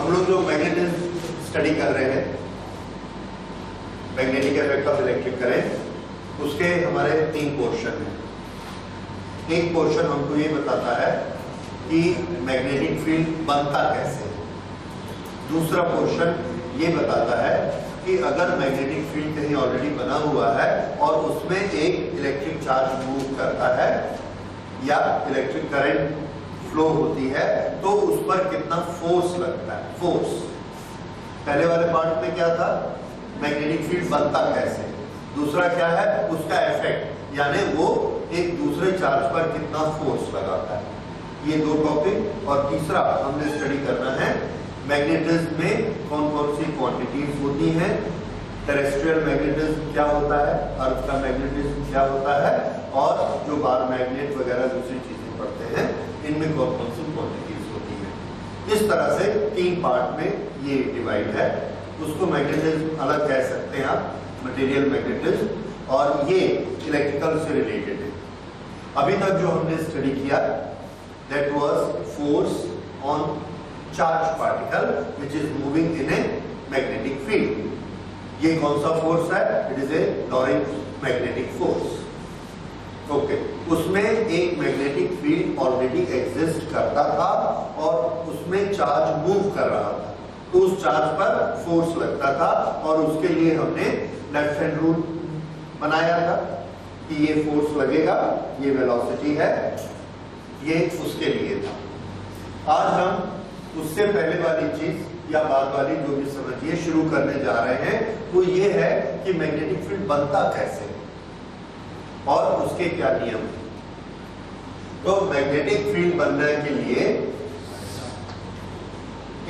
हम लोग जो मैग्नेटिज्म स्टडी कर रहे हैं, magnetic effect of electric current, उसके हमारे 3 पोर्शन हैं। एक पोर्शन हमको ये बताता है कि मैग्नेटिक फील्ड बनता कैसे है। दूसरा पोर्शन ये बताता है कि अगर मैग्नेटिक फील्ड कहीं ऑलरेडी बना हुआ है और उसमें एक इलेक्ट्रिक चार्ज मूव करता है या इलेक्ट्रिक करंट फ्लो होती है तो उस पर कितना फोर्स लगता है। फोर्स पहले वाले पार्ट में क्या था, मैग्नेटिक फील्ड बनता कैसे। दूसरा क्या है, उसका इफेक्ट, यानी वो एक दूसरे चार्ज पर कितना फोर्स लगाता है। ये 2 टॉपिक। और तीसरा हमने स्टडी करना है मैग्नेटिज्म में कौन कौन सी क्वांटिटीज होती हैं, टेरेस्ट्रियल मैग्नेटिज्म क्या होता है, अर्थ का मैग्नेटिज्म क्या होता है, और जो बार मैग्नेट वगैरह दूसरी चीजें पढ़ते हैं इनमें कौन कौन सी क्वांटिटीज होती हैं। इस तरह से 3 पार्ट में ये डिवाइड है। उसको मैग्नेटिज्म अलग कह सकते हैं आप, मटेरियल मैग्नेटिज्म, और ये इलेक्ट्रिकल से रिलेटेड है। अभी तक जो हमने स्टडी किया that was force on charge particle which is moving in a magnetic field. ये कौन सा फोर्स है, it is a Lorentz magnetic force. Okay, उसमें एक मैग्नेटिक फील्ड ऑलरेडी एग्जिस्ट करता था और उसमें चार्ज मूव कर रहा था, तो उस चार्ज पर फोर्स लगता था और उसके लिए हमने लेफ्ट हैंड रूल बनाया था कि ये फोर्स लगेगा, ये वेलोसिटी है, ये उसके लिए था। आज हम उससे पहले वाली चीज या बाद वाली जो भी समझिए शुरू करने जा रहे हैं, वो ये है कि मैग्नेटिक फील्ड बनता कैसे और उसके क्या नियम हैं। तो मैग्नेटिक फील्ड बनने के लिए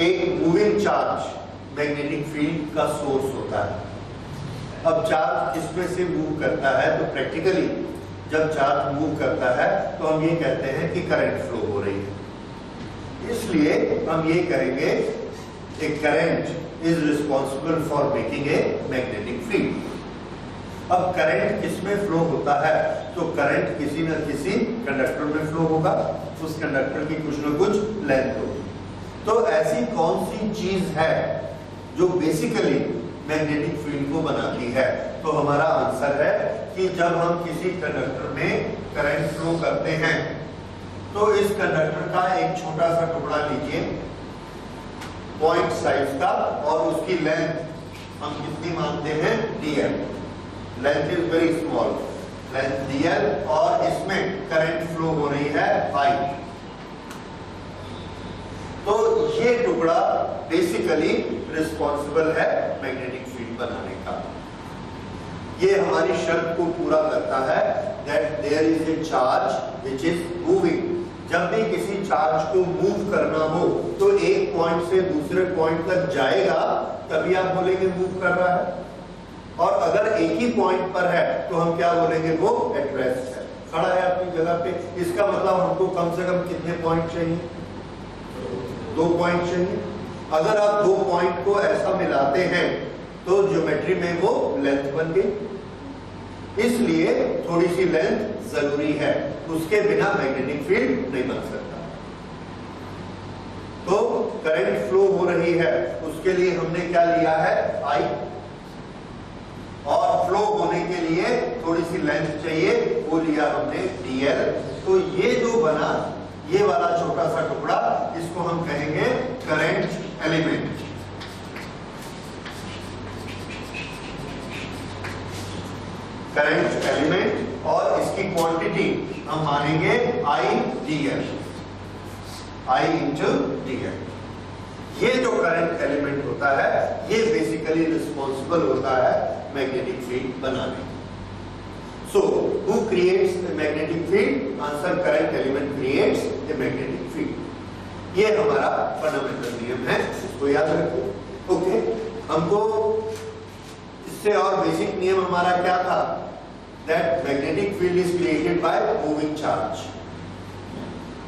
एक मूविंग चार्ज मैग्नेटिक फील्ड का सोर्स होता है। अब चार्ज किसमें से मूव करता है, तो प्रैक्टिकली जब चार्ज मूव करता है तो हम ये कहते हैं कि करंट फ्लो हो रही है। इसलिए हम ये करेंगे a current is responsible for making a magnetic field. अब करंट किसमें फ्लो होता है, तो करंट किसी न किसी कंडक्टर में फ्लो होगा, उस कंडक्टर की कुछ न कुछ लेंथ होगी। तो ऐसी कौन सी चीज है जो बेसिकली मैग्नेटिक फील्ड को बनाती है, तो हमारा आंसर है कि जब हम किसी कंडक्टर में करंट फ्लो करते हैं तो इस कंडक्टर का एक छोटा सा टुकड़ा लीजिए पॉइंट साइज का, और उसकी लेंथ हम कितनी मानते हैं, dl। Length is very small, length dl, और इसमें करंट फ्लो हो रही है I। तो ये टुकड़ा बेसिकली रिस्पॉन्सिबल है मैग्नेटिक फील्ड बनाने का। ये हमारी शर्त को पूरा करता है that there is a charge which is moving. जब भी किसी चार्ज को मूव करना हो तो एक पॉइंट से दूसरे पॉइंट तक जाएगा, तभी आप बोलेंगे मूव कर रहा है। और अगर एक ही पॉइंट पर है तो हम क्या बोलेंगे, वो एट रेस्ट है, खड़ा है अपनी जगह पे। इसका मतलब हमको कम से कम कितने पॉइंट चाहिए, 2 पॉइंट चाहिए। अगर आप 2 पॉइंट को ऐसा मिलाते हैं तो ज्योमेट्री में वो लेंथ बन गई। इसलिए थोड़ी सी लेंथ जरूरी है, उसके बिना मैग्नेटिक फील्ड नहीं बन सकता। तो करंट फ्लो हो रही है, उसके लिए हमने क्या लिया है, I, और फ्लो होने के लिए थोड़ी सी लेंथ चाहिए, वो लिया हमने dl। तो ये जो बना, ये वाला छोटा सा टुकड़ा, इसको हम कहेंगे करंट एलिमेंट। करंट एलिमेंट, और इसकी क्वांटिटी हम मानेंगे I dl, I into dl। ये जो करंट एलिमेंट होता है ये बेसिकली रिस्पॉन्सिबल होता है मैग्नेटिक फील्ड बनाने। So who creates the magnetic field, answer current element creates the magnetic field. ये हमारा फंडामेंटल नियम है, इसको याद रखिए। ओके, हमको इससे और बेसिक नियम हमारा क्या था, that magnetic field is created by moving charge.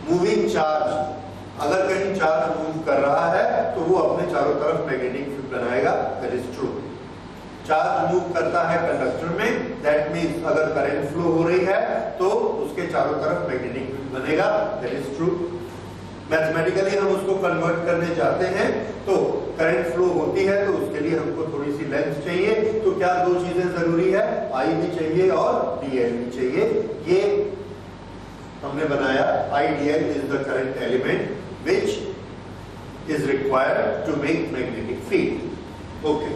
Moving charge, अगर कहीं चार्ज मूव कर रहा है तो वो अपने चारों तरफ मैग्नेटिक फील्ड बनाएगा, that is true. Charge move करता है कंडक्टर में, दैट मींस अगर करंट फ्लो हो रही है तो उसके चारों तरफ मैग्नेटिक फील्ड बनेगा, दैट इज ट्रू। मैथमेटिकली हम उसको कन्वर्ट करने जाते हैं तो करंट फ्लो होती है, तो उसके लिए हमको थोड़ी सी लेंथ चाहिए। तो क्या दो चीजें जरूरी है, आई भी चाहिए और डीएल भी चाहिए। ये हमने बनाया IDL is the current element which is required to make magnetic field. Okay,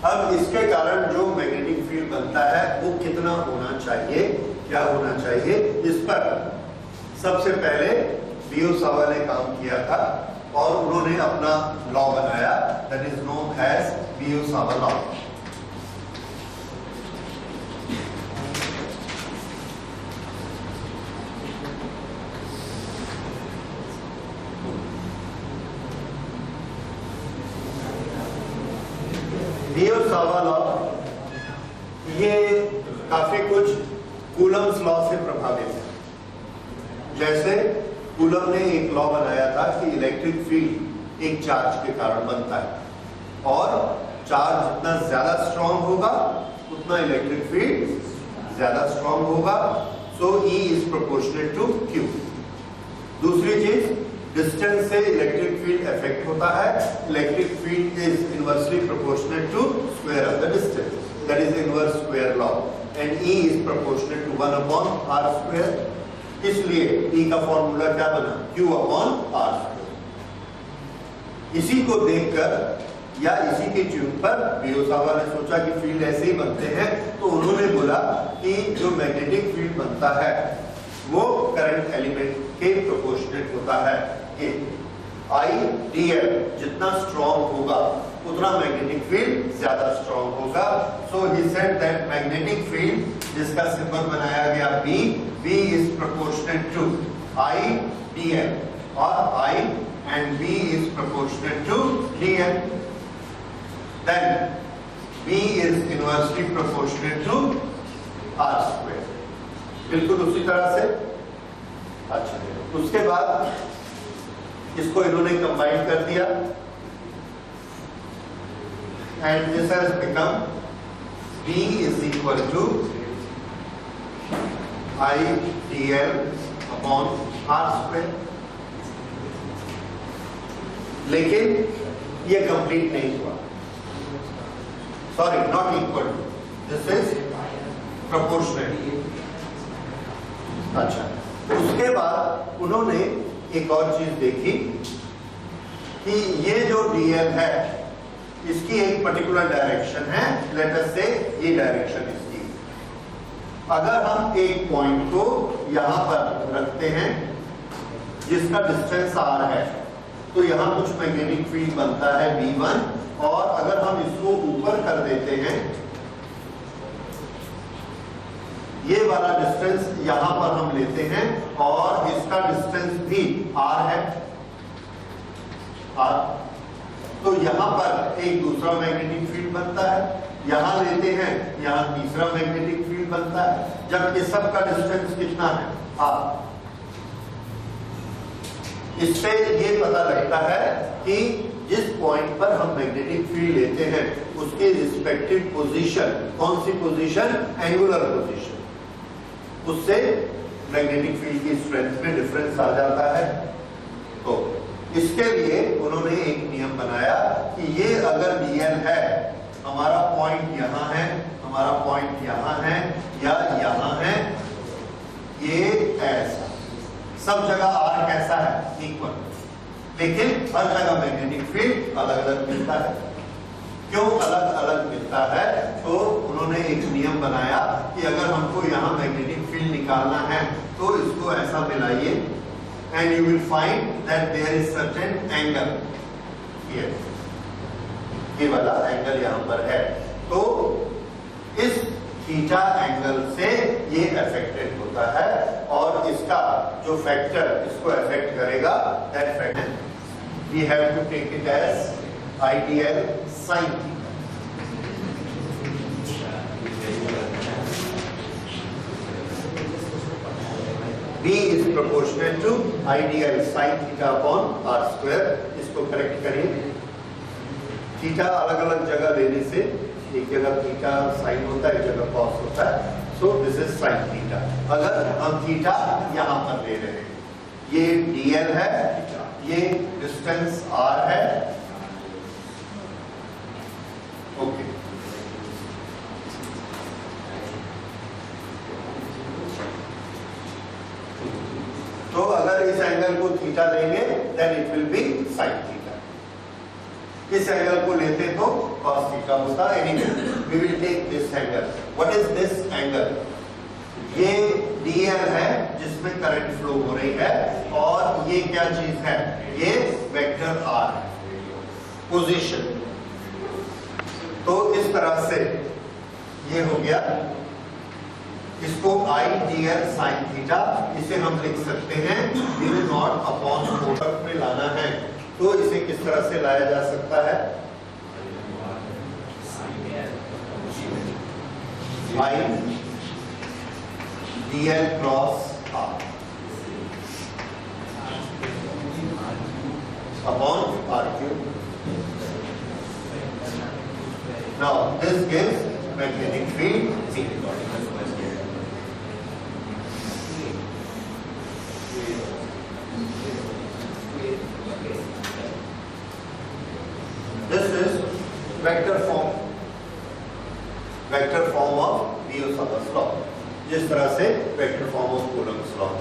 अब इसके कारण जो मैग्नेटिक फील्ड बनता है वो कितना होना चाहिए, क्या होना चाहिए, इस पर सबसे पहले बियोसावा ने काम किया था और उन्होंने अपना लॉ बनाया, दैट इज नोन एज बियोसावा लॉ। बियोसावा लॉ ये काफी कुछ कूलम्स लॉ से प्रभावित है। जैसे कूलम ने एक लॉ बनाया था कि इलेक्ट्रिक फील्ड एक चार्ज के कारण बनता है और चार्ज जितना ज्यादा स्ट्रांग होगा उतना इलेक्ट्रिक फील्ड ज्यादा स्ट्रांग होगा, so E is proportional to Q। दूसरी चीज, डिस्टेंस से इलेक्ट्रिक फील्ड इफेक्ट होता है, electric field is inversely proportional to square of the distance, that is inverse square law, and E is proportional to 1/r square. इसलिए E का formula क्या बना, Q/r square. इसी को देखकर या इसी के ट्यून पर बियोसावा ने सोचा कि फील्ड ऐसे ही बनते हैं, तो उन्होंने बोला कि जो मैग्नेटिक फील्ड बनता है वो करंट एलिमेंट के प्रोपोर्शनेट होता है कि IDL जितना स्ट्रॉन्ग होगा उतना मैग्नेटिक फील्ड ज्यादा स्ट्रॉन्ग होगा। So he said that magnetic field, जिसका सिंबल बनाया गया B is proportionate to IDL और I and B is proportional to DL, then B is inversely proportional to R square। बिल्कुल उसी तरह से। अच्छा, उसके बाद इसको इन्होंने कंबाइन कर दिया and this has become B is equal to IDL upon R square। लेकिन ये कंप्लीट नहीं हुआ, sorry not equal to, this is proportional. अच्छा, उसके बाद उन्होंने एक और चीज देखी कि ये जो DL है इसकी एक पर्टिकुलर डायरेक्शन है, लेट अस से ये डायरेक्शन इसकी। अगर हम एक पॉइंट को यहां पर रखते हैं जिसका डिस्टेंस R है, तो यहां कुछ मैग्नेटिक फील्ड बनता है B1, और अगर हम इसको ऊपर कर देते हैं, ये वाला डिस्टेंस यहां पर हम लेते हैं और इसका डिस्टेंस भी R है, R, तो यहां पर एक दूसरा मैग्नेटिक फील्ड बनता है, यहां लेते हैं, यहां तीसरा मैग्नेटिक फील्ड बनता है, जबकि सबका डिस्टेंस कितना है, R। इससे ये पता लगता है कि जिस पॉइंट पर हम मैग्नेटिक फील्ड लेते हैं उसकी रिस्पेक्टिव पोजीशन, कौन सी पोजीशन, एंगुलर पोजीशन, उससे मैग्नेटिक फील्ड की स्ट्रेंथ में डिफरेंस आ जाता है। तो इसके लिए उन्होंने एक नियम बनाया कि ये अगर DL है, हमारा पॉइंट यहां है, हमारा पॉइंट यहां है या यहां है, ये ऐसा, सब जगह R कैसा है, इक्वल, लेकिन हर जगह मैग्नेटिक फील्ड अलग अलग मिलता है। क्यों अलग अलग मिलता है? तो उन्होंने एक नियम बनाया कि अगर हमको यहाँ मैग्नेटिक फील्ड निकालना है तो इसको ऐसा मिलाइए, and you will find that there is certain angle here, ये वाला एंगल यहाँ पर है, तो इस थीटा एंगल से ये अफेक्टेड होता है, और इसका जो फैक्टर इसको अफेक्ट करेगा, that factor we have to take it as IDL sin theta। B is proportional to IDL sin theta upon R square। इसको करेक्ट करिए, थीटा अलग अलग जगह लेने से, एक जगह थीटा साइन होता है, एक जगह कॉस होता है, सो दिस इज साइन थीटा। अगर हम थीटा यहां पर ले रहे हैं, ये dl है, ये डिस्टेंस r है। ओके, तो अगर इस एंगल को थीटा लेंगे then it will be sine theta. इस एंगल को लेते तो cos थीटा होता। Anyway we will take this angle. What is this angle? ये dl है जिसमें करंट फ्लो हो रही है, और ये क्या चीज है? ये वेक्टर r है, पोजीशन। तो इस तरह से ये हो गया, इसको I dl sin थीटा, इसे हम लिख सकते हैं म्यू नॉट अपॉन 4 में लाना है। तो इसे किस तरह से लाया जा सकता है? I dl cross r upon r cube. Now this gives magnetic field C. This is vector form of Biot-Savart law, जिस तरह से vector form of Coulomb's law।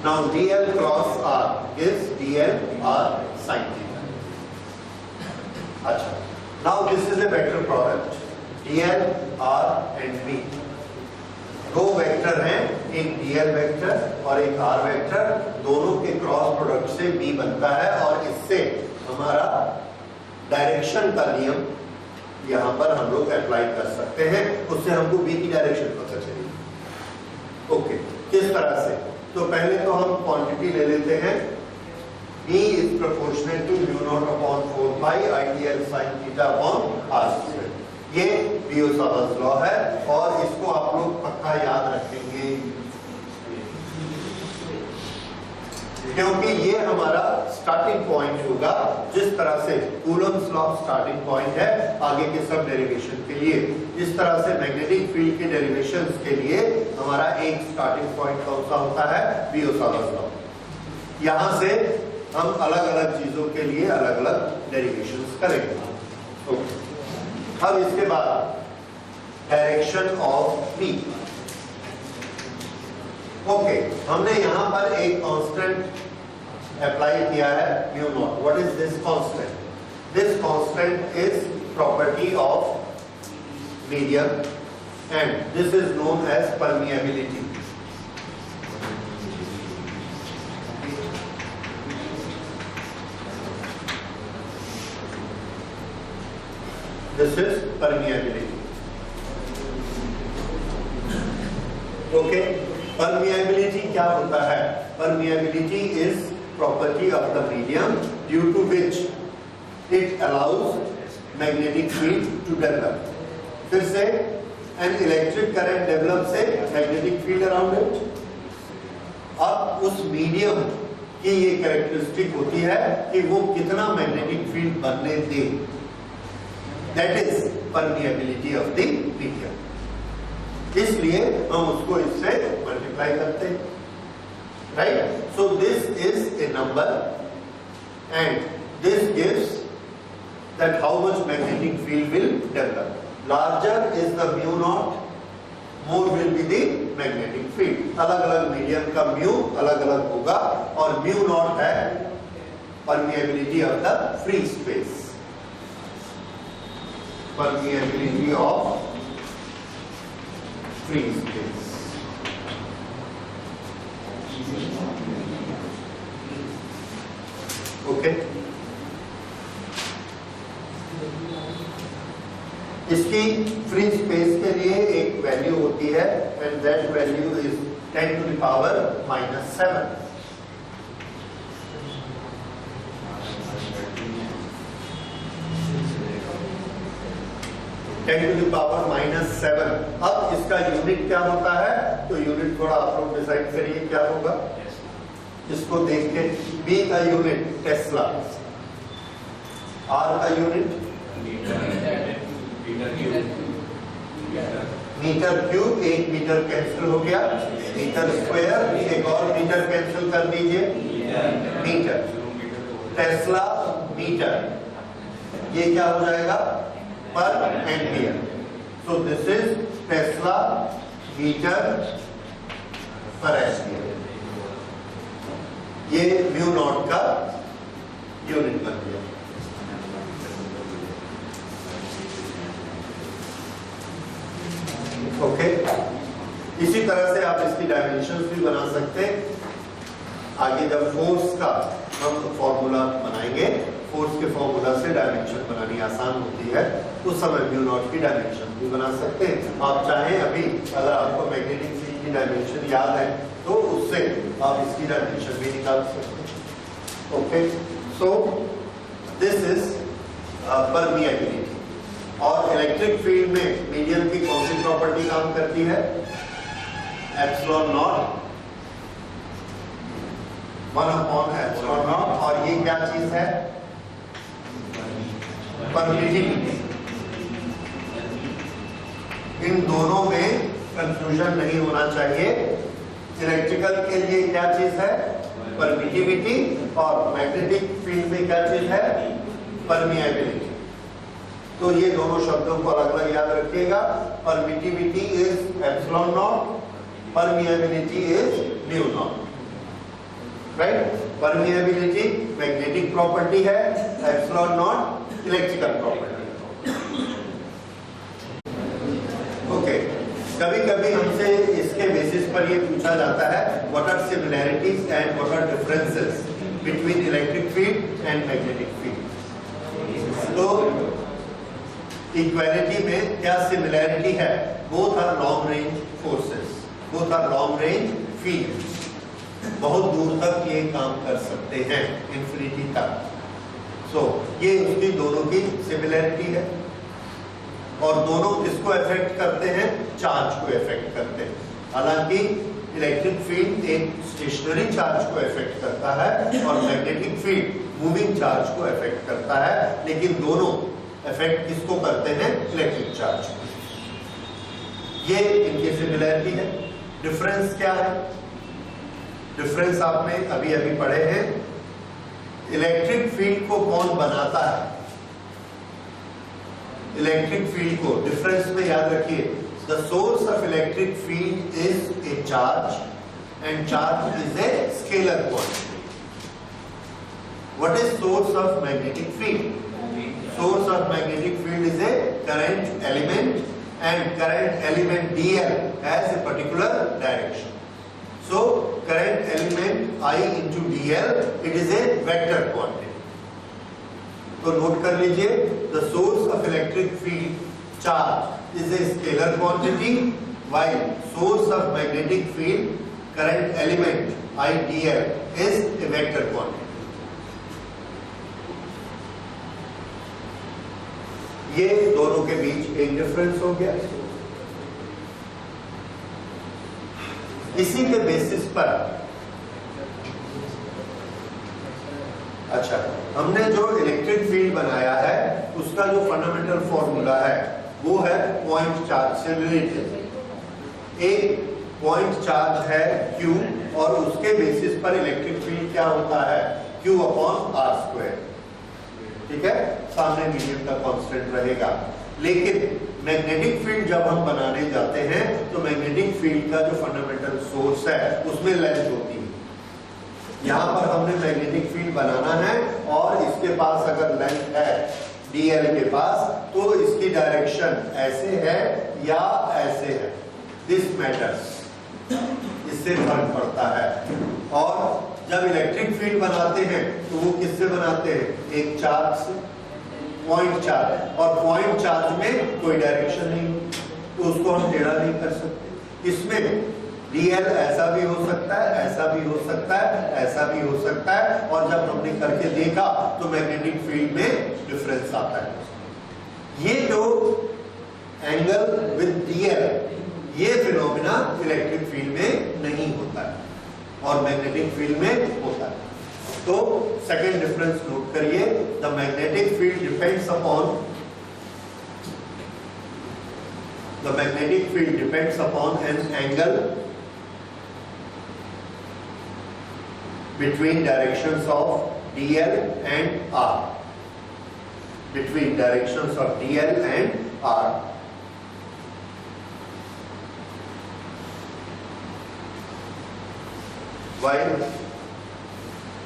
Now dl cross r gives dl r sin theta। अच्छा, now this is a vector product, dl r and b। दो vector हैं, एक dl vector और एक r vector, दोनों के क्रॉस प्रोडक्ट से b बनता है, और इससे हमारा डायरेक्शन का नियम यहां पर हम लोग अप्लाई कर सकते हैं। उससे हमको b की डायरेक्शन पता चलेगी। ओके, किस तरह से? तो पहले तो हम क्वांटिटी ले लेते हैं। b is proportional to mu naught upon 4 pi I dl sin theta upon r square. ये बियोट-सावर्ट लॉ है, और इसको आप लोग पक्का याद रखेंगे, क्योंकि ये हमारा स्टार्टिंग पॉइंट होगा। जिस तरह से कूलम्स लॉ स्टार्टिंग पॉइंट है आगे के सब डेरिवेशन के लिए, इस तरह से मैग्नेटिक फील्ड के डेरिवेशंस के लिए हमारा एक स्टार्टिंग पॉइंट कौन सा होता है? बियोट-सावर्ट लॉ। यहां से हम अलग अलग चीजों के लिए अलग अलग डेरिवेशंस करेंगे। ओके, अब इसके बाद डायरेक्शन ऑफ B। ओके, हमने यहां पर एक कांस्टेंट अप्लाई किया है, mu naught. What is this constant? This constant is property of medium, and this is known as permeability. This is permeability. Okay, permeability क्या होता है? Permeability is property of the medium due to which it allows magnetic field to develop. फिर से an electric current develops a magnetic field around it. अब उस medium की ये characteristic होती है कि वो कितना मैग्नेटिक फील्ड बनने दे। That is permeability of the medium। इसलिए हम उसको इससे मल्टीप्लाई करते हैं, right? So this is A number, and this gives that how much magnetic field will develop. Larger is the mu naught, more will be the magnetic field. अलग अलग medium का mu अलग अलग होगा, और म्यू नॉट है permeability of the free space। Permeability of free space। Okay, इसकी free space के लिए एक वैल्यू होती है, and that value is 10 to the power -7। Ten to the power -7। अब इसका यूनिट क्या होता है? तो यूनिट थोड़ा आप लोग डिसाइड करिए क्या होगा। इसको देख के B का यूनिट टेस्ला, R का यूनिट मीटर क्यूब। एक मीटर कैंसिल हो गया, मीटर स्क्वायर, एक और मीटर कैंसिल कर दीजिए, मीटर, टेस्ला मीटर, ये क्या हो जाएगा, per ampere. So this is tesla metre per ampere. ये म्यू नॉट का यूनिट बन गया। ओके, इसी तरह से आप इसकी डायमेंशंस भी बना सकते हैं। आगे जब फोर्स का हम फॉर्मूला बनाएंगे, फोर्स के फॉर्मूला से डायमेंशन बनानी आसान होती है, उस समय म्यू नॉट की डायमेंशन भी बना सकते हैं। आप चाहें अभी, अगर आपको मैग्नेटिक फील्ड की डायमेंशन याद है तो उससे आप इसकी डायमेंशन भी निकाल सकते हैं। Okay, so this is permeability. और इलेक्ट्रिक फील्ड में मीडियम की कौन सी प्रॉपर्टी काम करती है, एप्सिलॉन नॉट 1/एप्सिलॉन नॉट। और ये क्या चीज है, परमिटिविटी। इन दोनों में कंफ्यूजन नहीं होना चाहिए। इलेक्ट्रिकल के लिए क्या चीज है, परमिटिविटी, और मैग्नेटिक फील्ड में क्या चीज है, परमिएबिलिटी। तो ये दोनों शब्दों को अलग अलग याद रखिएगा। Permittivity is epsilon not, permeability is mu not, right. Permeability magnetic property है, epsilon not electrical property. Okay, कभी कभी हमसे इसके बेसिस पर ये पूछा जाता है, what are similarities and what are differences between electric field and magnetic field. तो इक्वालिटी में क्या सिमिलैरिटी है, both are long range forces, both are long range fields. बहुत दूर तक ये काम कर सकते हैं, इंफिनिटी तक। सो ये उसकी दोनों की सिमिलैरिटी है। और दोनों किसको इफेक्ट करते हैं, चार्ज को इफेक्ट करते हैं। हालांकि इलेक्ट्रिक फील्ड एक स्टेशनरी चार्ज को इफेक्ट करता है और मैग्नेटिक फील्ड मूविंग चार्ज को इफेक्ट करता है, लेकिन दोनों इफेक्ट किसको करते हैं, इलेक्ट्रिक चार्ज को। ये इनकी सिमिलैरिटी है। डिफरेंस क्या है, डिफरेंस आपने अभी अभी पढ़े हैं। इलेक्ट्रिक फील्ड को कौन बनाता है, इलेक्ट्रिक फील्ड को डिफरेंस में याद रखिए, the source of electric field is a charge and charge is a scalar quantity. What is source of magnetic field, source of magnetic field is a current element and current element dl has a particular direction. So current element I into dl, it is a vector quantity. तो note कर लीजिए, the source of electric field charge is a scalar quantity while source of magnetic field current element I dl is a vector quantity. ये दोनों के बीच एक difference हो गया। इसी के बेसिस पर, अच्छा, हमने जो इलेक्ट्रिक फील्ड बनाया है उसका जो फंडामेंटल फॉर्मूला है वो है पॉइंट चार्ज से रिलेटेड। एक पॉइंट चार्ज है Q और उसके बेसिस पर इलेक्ट्रिक फील्ड क्या होता है, Q/r²। ठीक है, सामने मीडियम का कांस्टेंट रहेगा। लेकिन मैग्नेटिक फील्ड जब हम बनाने जाते हैं तो मैग्नेटिक फील्ड का जो फंडामेंटल सोर्स है उसमें लेंथ होती है। यहाँ पर हमने मैग्नेटिक फील्ड बनाना है और इसके पास अगर लेंथ है dl के पास, तो इसकी डायरेक्शन ऐसे है या ऐसे है, दिस मैटर्स, इससे फर्क पड़ता है। और जब इलेक्ट्रिक फील्ड बनाते हैं तो वो किससे बनाते हैं, एक चार्ज से, पॉइंट चार्ज। और पॉइंट चार्ज में कोई डायरेक्शन नहीं, तो उसको हम टेढ़ा नहीं कर सकते। इसमें dl ऐसा भी हो सकता है, ऐसा भी हो सकता है, ऐसा भी हो सकता है। और जब हमने करके देखा तो मैग्नेटिक फील्ड में डिफरेंस आता है। ये जो एंगल विद dl, ये फिनोमेना इलेक्ट्रिक फील्ड में नहीं होता है और मैग्नेटिक फील्ड में होता है। तो सेकेंड डिफरेंस नोट करिए, the magnetic field depends upon, the magnetic field depends upon an angle between directions of DL and R. Between directions of DL and R.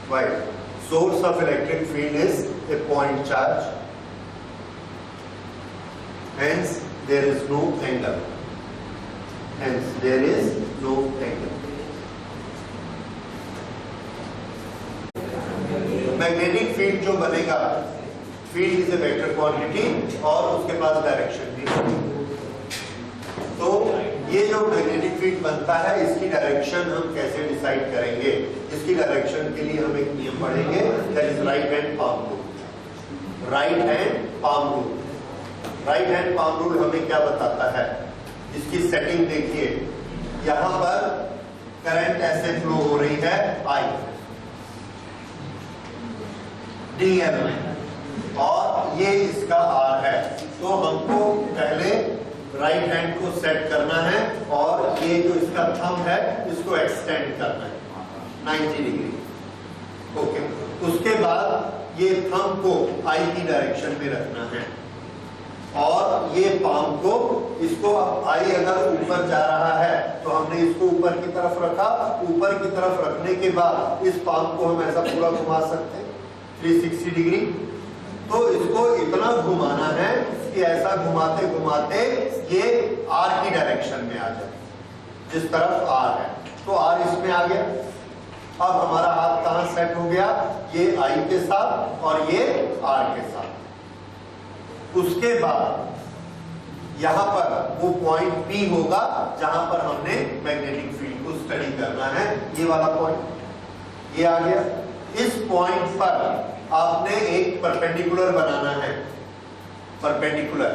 While source of electric field is a point charge, hence there is no angle. Hence there is no angle. Magnetic field जो बनेगा, field is a vector quantity और उसके पास direction भी होगी। तो ये जो magnetic field बनता है इसकी डायरेक्शन हम कैसे डिसाइड करेंगे? इसकी डायरेक्शन के लिए हम एक नियम पढ़ेंगे, that is right hand palm rule. Right hand palm rule. Right hand palm rule हमें क्या बताता है? इसकी सेटिंग देखिए, यहां पर करंट ऐसे फ्लो हो रही है I DL में और ये इसका R है। तो हमको पहले राइट हैंड को सेट करना है और ये जो इसका थंब है इसको एक्सटेंड करना है 90 डिग्री। ओके, उसके बाद ये थंब को I की डायरेक्शन में रखना है और ये पाम को, इसको I अगर ऊपर जा रहा है तो हमने इसको ऊपर की तरफ रखा। ऊपर की तरफ रखने के बाद इस पाम को हम ऐसा पूरा घुमा सकते हैं 360 डिग्री। तो इसको इतना घुमाना है कि ऐसा घुमाते घुमाते ये R की डायरेक्शन में आ जाए, जिस तरफ R है। तो R इसमें आ गया। अब हमारा हाथ कहां सेट हो गया? ये I के साथ और ये R के साथ। उसके बाद यहां पर वो पॉइंट P होगा जहां पर हमने मैग्नेटिक फील्ड को स्टडी करना है। ये वाला पॉइंट ये आ गया। इस पॉइंट पर आपने एक परपेंडिकुलर बनाना है। परपेंडिकुलर,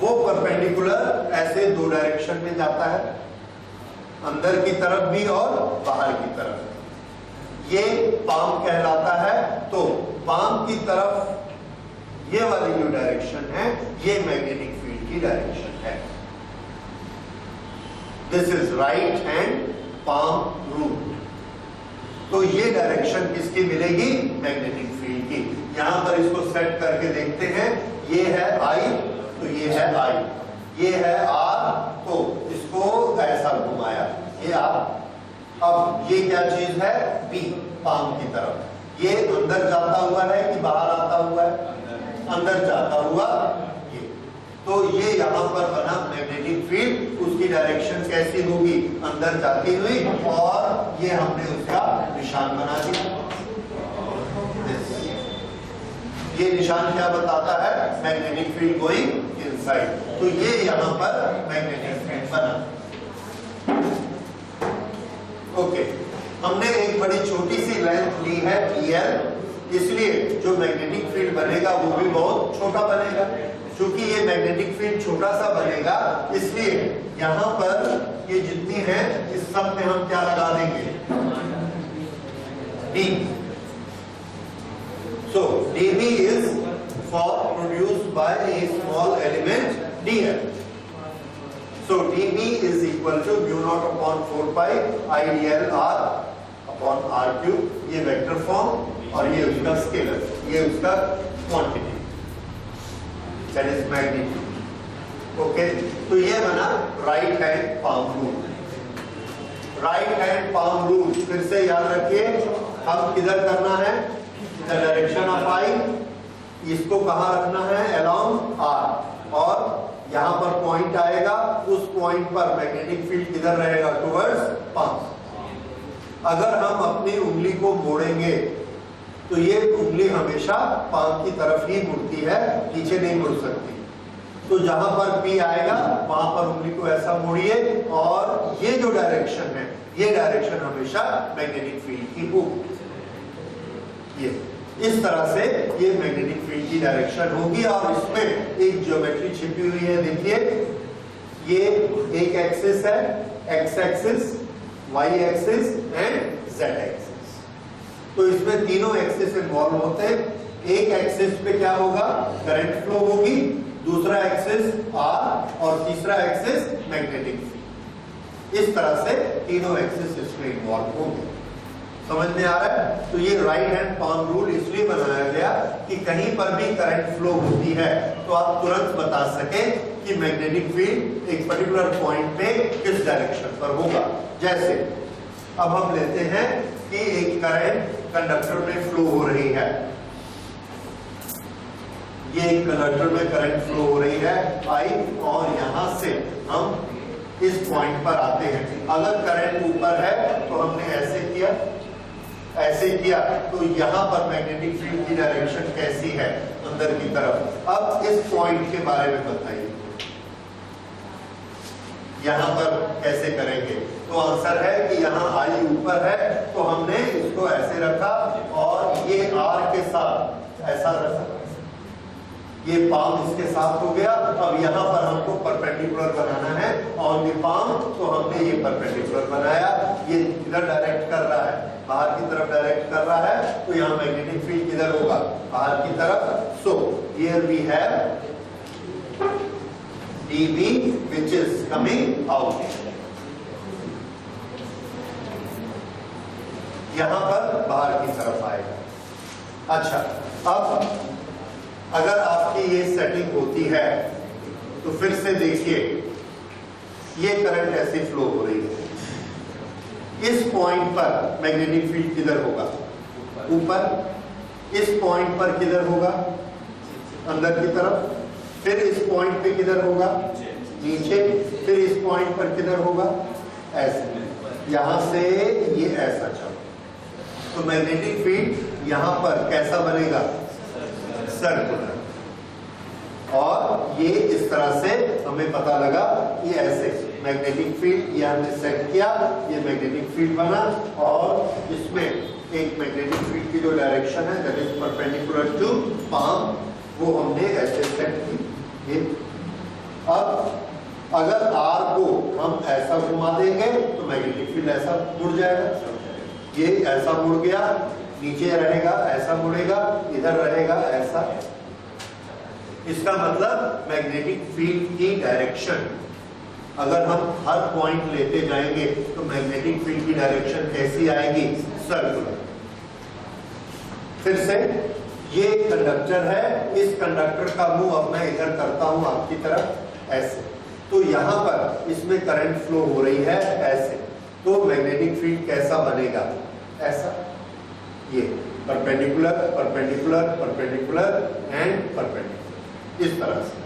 वो परपेंडिकुलर ऐसे दो डायरेक्शन में जाता है, अंदर की तरफ भी और बाहर की तरफ। ये पाम कहलाता है। तो पाम की तरफ ये वाली जो डायरेक्शन है ये मैग्नेटिक फील्ड की डायरेक्शन है। This is right hand palm rule. तो ये डायरेक्शन किसकी मिलेगी? मैग्नेटिक फील्ड की। यहां पर इसको सेट करके देखते हैं। ये है I, तो ये है I, ये है R, तो इसको ऐसा घुमाया, ये R। अब ये क्या चीज है? P, पाम की तरफ। ये अंदर जाता हुआ है कि बाहर आता हुआ है? अंदर जाता हुआ ये। तो ये यहाँ पर बना मैग्नेटिक फील्ड, उसकी डायरेक्शन कैसी होगी? अंदर जाती हुई, और ये हमने उसका निशान बना दिया। ये निशान क्या बताता है? Magnetic field going inside. तो ये यहाँ पर मैग्नेटिक फील्ड बना। ओके, हमने एक बड़ी छोटी सी लेंथ ली है PL, इसलिए जो मैग्नेटिक फील्ड बनेगा वो भी बहुत छोटा बनेगा। क्योंकि ये मैग्नेटिक फील्ड छोटा सा बनेगा, इसलिए यहां पर ये जितनी है इस सब में हम क्या लगा देंगे? D। So dB is force produced by a small element dl. So dB is equal to mu naught upon 4 pi I dl r upon r cube। ये वेक्टर फॉर्म और ये उसका स्केलर, ये उसका quantity, that is magnitude. Okay, तो ये बना right hand palm rule. Right hand palm rule फिर से याद रखिए, हम किधर करना है? द डायरेक्शन ऑफ I, इसको कहाँ रखना है? Along R। और यहाँ पर पॉइंट आएगा, उस पॉइंट पर मैग्नेटिक फील्ड किधर रहेगा? Towards palm. अगर हम अपनी उंगली को मोड़ेंगे तो ये उंगली हमेशा पाम की तरफ ही मुड़ती है, पीछे नहीं मुड़ सकती। तो जहां पर P आएगा वहां पर उंगली को ऐसा मोड़िए और ये जो डायरेक्शन है ये डायरेक्शन हमेशा मैग्नेटिक फील्ड की होगी। ये इस तरह से ये मैग्नेटिक फील्ड की डायरेक्शन होगी। और इसमें एक ज्योमेट्री छिपी हुई है, देखिए। ये एक एक्सिस है, X axis, Y axis and Z axis. तो इसमें तीनों एक्सिस इन्वॉल्व होते हैं। एक एक्सिस पे क्या होगा? करंट फ्लो होगी, दूसरा एक्सिस R और तीसरा एक्सिस मैग्नेटिक फील्ड। इस तरह से तीनों एक्सिस इसमें इन्वॉल्व होंगे। समझ में आ रहा है? तो ये राइट हैंड पाम रूल इसलिए बनाया गया कि कहीं पर भी करंट फ्लो होती है तो आप तुरंत बता सके कि मैग्नेटिक फील्ड एक पर्टिकुलर पॉइंट पे किस डायरेक्शन पर होगा। जैसे अब हम लेते हैं कि एक करंट कंडक्टर में फ्लो हो रही है, ये एक कंडक्टर में करंट फ्लो हो रही है आई, और यहां से हम इस पॉइंट पर आते हैं। अगर करंट ऊपर है तो हमने ऐसे किया तो यहां पर मैग्नेटिक फील्ड की डायरेक्शन कैसी है? अंदर की तरफ। अब इस पॉइंट के बारे में बताइए, यहां पर कैसे करेंगे? तो आंसर है कि यहाँ आई ऊपर है तो हमने इसको ऐसे रखा और ये आर के साथ ऐसा रखा, ये पाम इसके साथ हो गया। अब यहाँ पर हमको परपेंडिकुलर बनाना है ऑन द पाम, तो हमने ये परपेंडिकुलर बनाया। ये इधर डायरेक्ट कर रहा है, बाहर की तरफ डायरेक्ट कर रहा है, तो यहाँ मैग्नेटिक फील्ड किधर होगा? बाहर की तरफ। So here we have dB which is coming out, यहां पर बाहर की तरफ आएगा। अच्छा, अब अगर आपकी ये सेटिंग होती है तो फिर से देखिए, ये करंट ऐसे फ्लो हो रही है। इस पॉइंट पर मैग्नेटिक फील्ड किधर होगा? ऊपर। इस पॉइंट पर किधर होगा? अंदर की तरफ। फिर इस पॉइंट पे किधर होगा? नीचे। फिर इस पॉइंट पर किधर होगा? ऐसे। यहां से ये ऐसा चलो, तो मैग्नेटिक फील्ड यहां पर कैसा बनेगा? सर्कुलर। और ये इस तरह से हमें पता लगा कि ऐसे मैग्नेटिक फील्ड ये हमने सेट किया, ये मैग्नेटिक फील्ड बना, और इसमें एक मैग्नेटिक फील्ड की जो डायरेक्शन है that is perpendicular to palm, वो हमने ऐसे सेट की। ये अब अगर आर को हम ऐसा घुमा देंगे तो मैग्नेटिक फील्ड ऐसा मुड़ जाएगा, ये ऐसा मुड़ गया, नीचे रहेगा, ऐसा मुड़ेगा, इधर रहेगा, ऐसा। इसका मतलब मैग्नेटिक फील्ड की डायरेक्शन अगर हम हर पॉइंट लेते जाएंगे तो मैग्नेटिक फील्ड की डायरेक्शन कैसी आएगी? सर्कुलर। फिर से ये कंडक्टर है, इस कंडक्टर का मुंह अब मैं इधर करता हूं आपकी तरफ ऐसे, तो यहां पर इसमें करंट फ्लो हो रही है ऐसे, तो मैग्नेटिक फील्ड कैसा बनेगा? ऐसा। ये perpendicular, perpendicular, perpendicular and perpendicular, इस तरह से।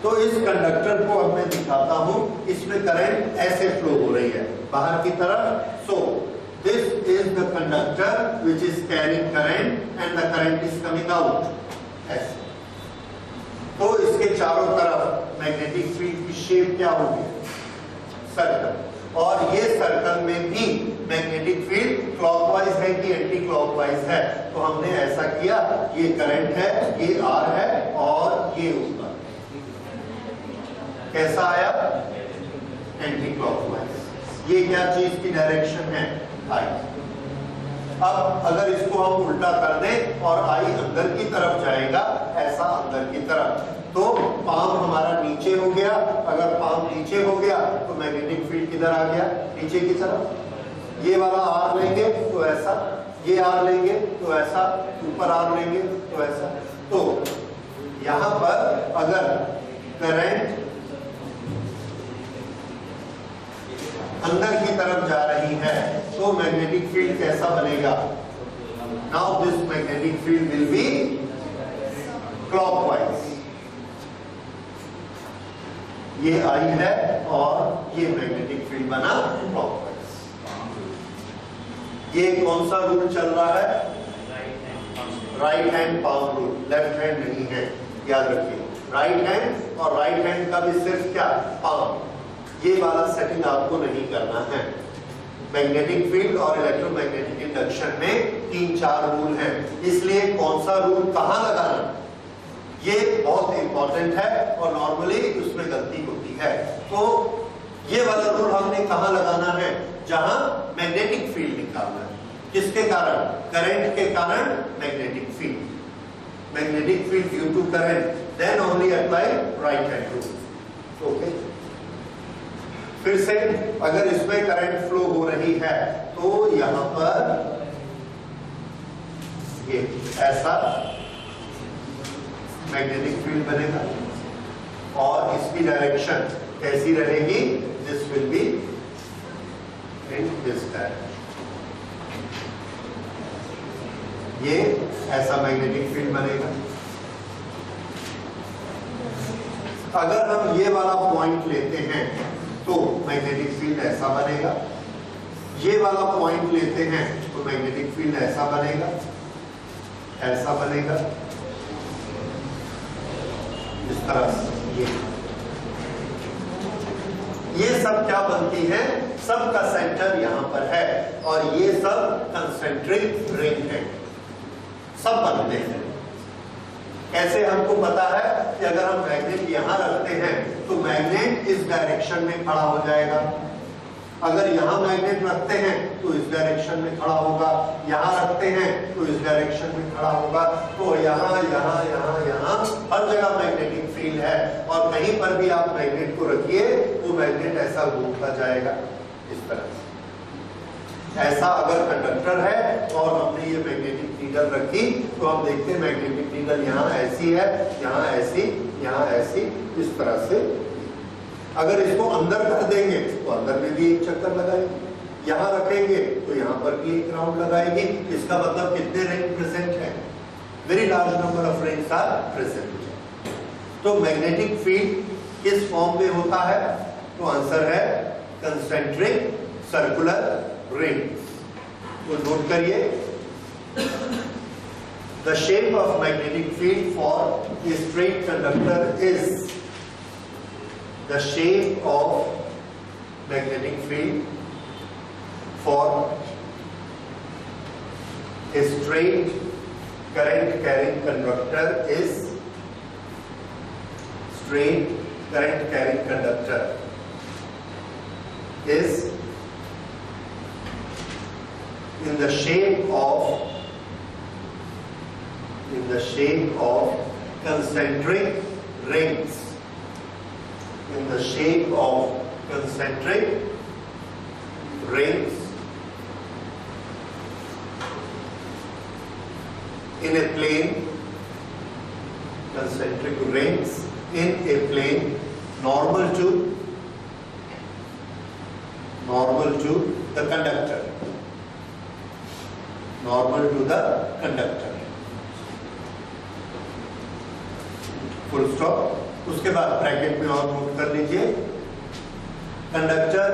तो इस कंडक्टर को अब मैं दिखाता हूं, इसमें करंट ऐसे फ्लो हो रही है बाहर की तरफ। सो this is the conductor which is carrying current and the current is coming out ऐसे। तो इसके चारों तरफ मैग्नेटिक फील्ड की शेप क्या होगी? सर्कल। और ये सर्कल में भी मैग्नेटिक फील्ड क्लॉकवाइज है कि एंटी क्लॉकवाइज है? तो हमने ऐसा किया, ये करंट है, ये आर है, और ये ऊपर कैसा आया? Anti clockwise. ये क्या चीज की डायरेक्शन है? आई। अब अगर इसको हम उल्टा कर दें और आई अंदर की तरफ जाएगा, ऐसा अंदर की तरफ, तो पाम हमारा नीचे हो गया। अगर पाम नीचे हो गया तो मैग्नेटिक फील्ड किधर आ गया? नीचे की तरफ। ये वाला आर लेंगे तो ऐसा, ये आर लेंगे तो ऐसा, ऊपर आर लेंगे तो ऐसा। तो यहां पर अगर करंट अंदर की तरफ जा रही है तो मैग्नेटिक फील्ड कैसा बनेगा? Now this magnetic field will be clockwise. ये आई है और ये मैग्नेटिक फील्ड बना क्लॉकवाइज। ये कौन सा रूल चल रहा है? Right hand palm rule, left hand नहीं है, याद रखिए। राइट हैंड, और राइट हैंड का भी सिर्फ क्या? पाम। ये वाला सेटिंग आपको नहीं करना है। मैग्नेटिक फील्ड और इलेक्ट्रोमैग्नेटिक इंडक्शन में 3-4 रूल हैं, इसलिए कौन सा रूल कहां लगाना ये बहुत इंपॉर्टेंट है और नॉर्मली उसमें गलती होती है। तो ये वाला रूल हमने कहां लगाना है? जहां मैग्नेटिक फील्ड निकालना है। किसके कारण? करंट के कारण magnetic field. Magnetic field due to current, then only apply right hand rule. Okay. फिर से अगर इसमें करंट फ्लो हो रही है तो यहां पर ये ऐसा मैग्नेटिक फील्ड बनेगा और इसकी डायरेक्शन कैसी रहेगी? This will be in this direction. ये ऐसा मैग्नेटिक फील्ड बनेगा। अगर हम ये वाला पॉइंट लेते हैं तो मैग्नेटिक फील्ड ऐसा बनेगा। ये वाला पॉइंट लेते हैं तो मैग्नेटिक फील्ड ऐसा बनेगा, ऐसा बनेगा, इस तरह से। ये सब क्या बनती है? सब का सेंटर यहां पर है और ये सब कंसेंट्रिक रिंग है, सब बनते हैं। कैसे हमको पता है कि अगर हम मैग्नेट यहां रखते हैं तो मैग्नेट इस डायरेक्शन में खड़ा हो जाएगा, अगर यहां मैग्नेट रखते हैं तो इस डायरेक्शन में खड़ा होगा, यहां रखते हैं तो इस डायरेक्शन में खड़ा होगा। तो यहां यहां यहां यहां हर जगह मैग्नेटिक फील्ड है और कहीं पर भी आप मैग्नेट को रखिए तो मैग्नेट ऐसा घूमता जाएगा इस तरह से। ऐसा अगर कंडक्टर है और हमने ये मैग्नेटिक नीडल रखी तो हम देखते हैं मैग्नेटिक नीडल यहाँ ऐसी है, यहाँ ऐसी, यहाँ ऐसी, इस तरह से। अगर इसको अंदर कर देंगे तो अंदर में भी एक चक्कर लगाएगी, यहाँ रखेंगे तो यहाँ पर भी एक राउंड लगाएगी। इसका मतलब कितने रिंग प्रेजेंट है? Very large number of rings are present. तो मैग्नेटिक फील्ड किस फॉर्म में होता है? तो आंसर है कंसेंट्रिक सर्कुलर rings. तो नोट करिए, the shape of magnetic field for a straight conductor is, the shape of magnetic field for a straight current carrying conductor is, straight current carrying conductor is in the shape of concentric rings, in the shape of concentric rings in a plane, concentric rings in a plane normal to the conductor, normal to the conductor, full stop. उसके बाद bracket में और note कर लीजिए, conductor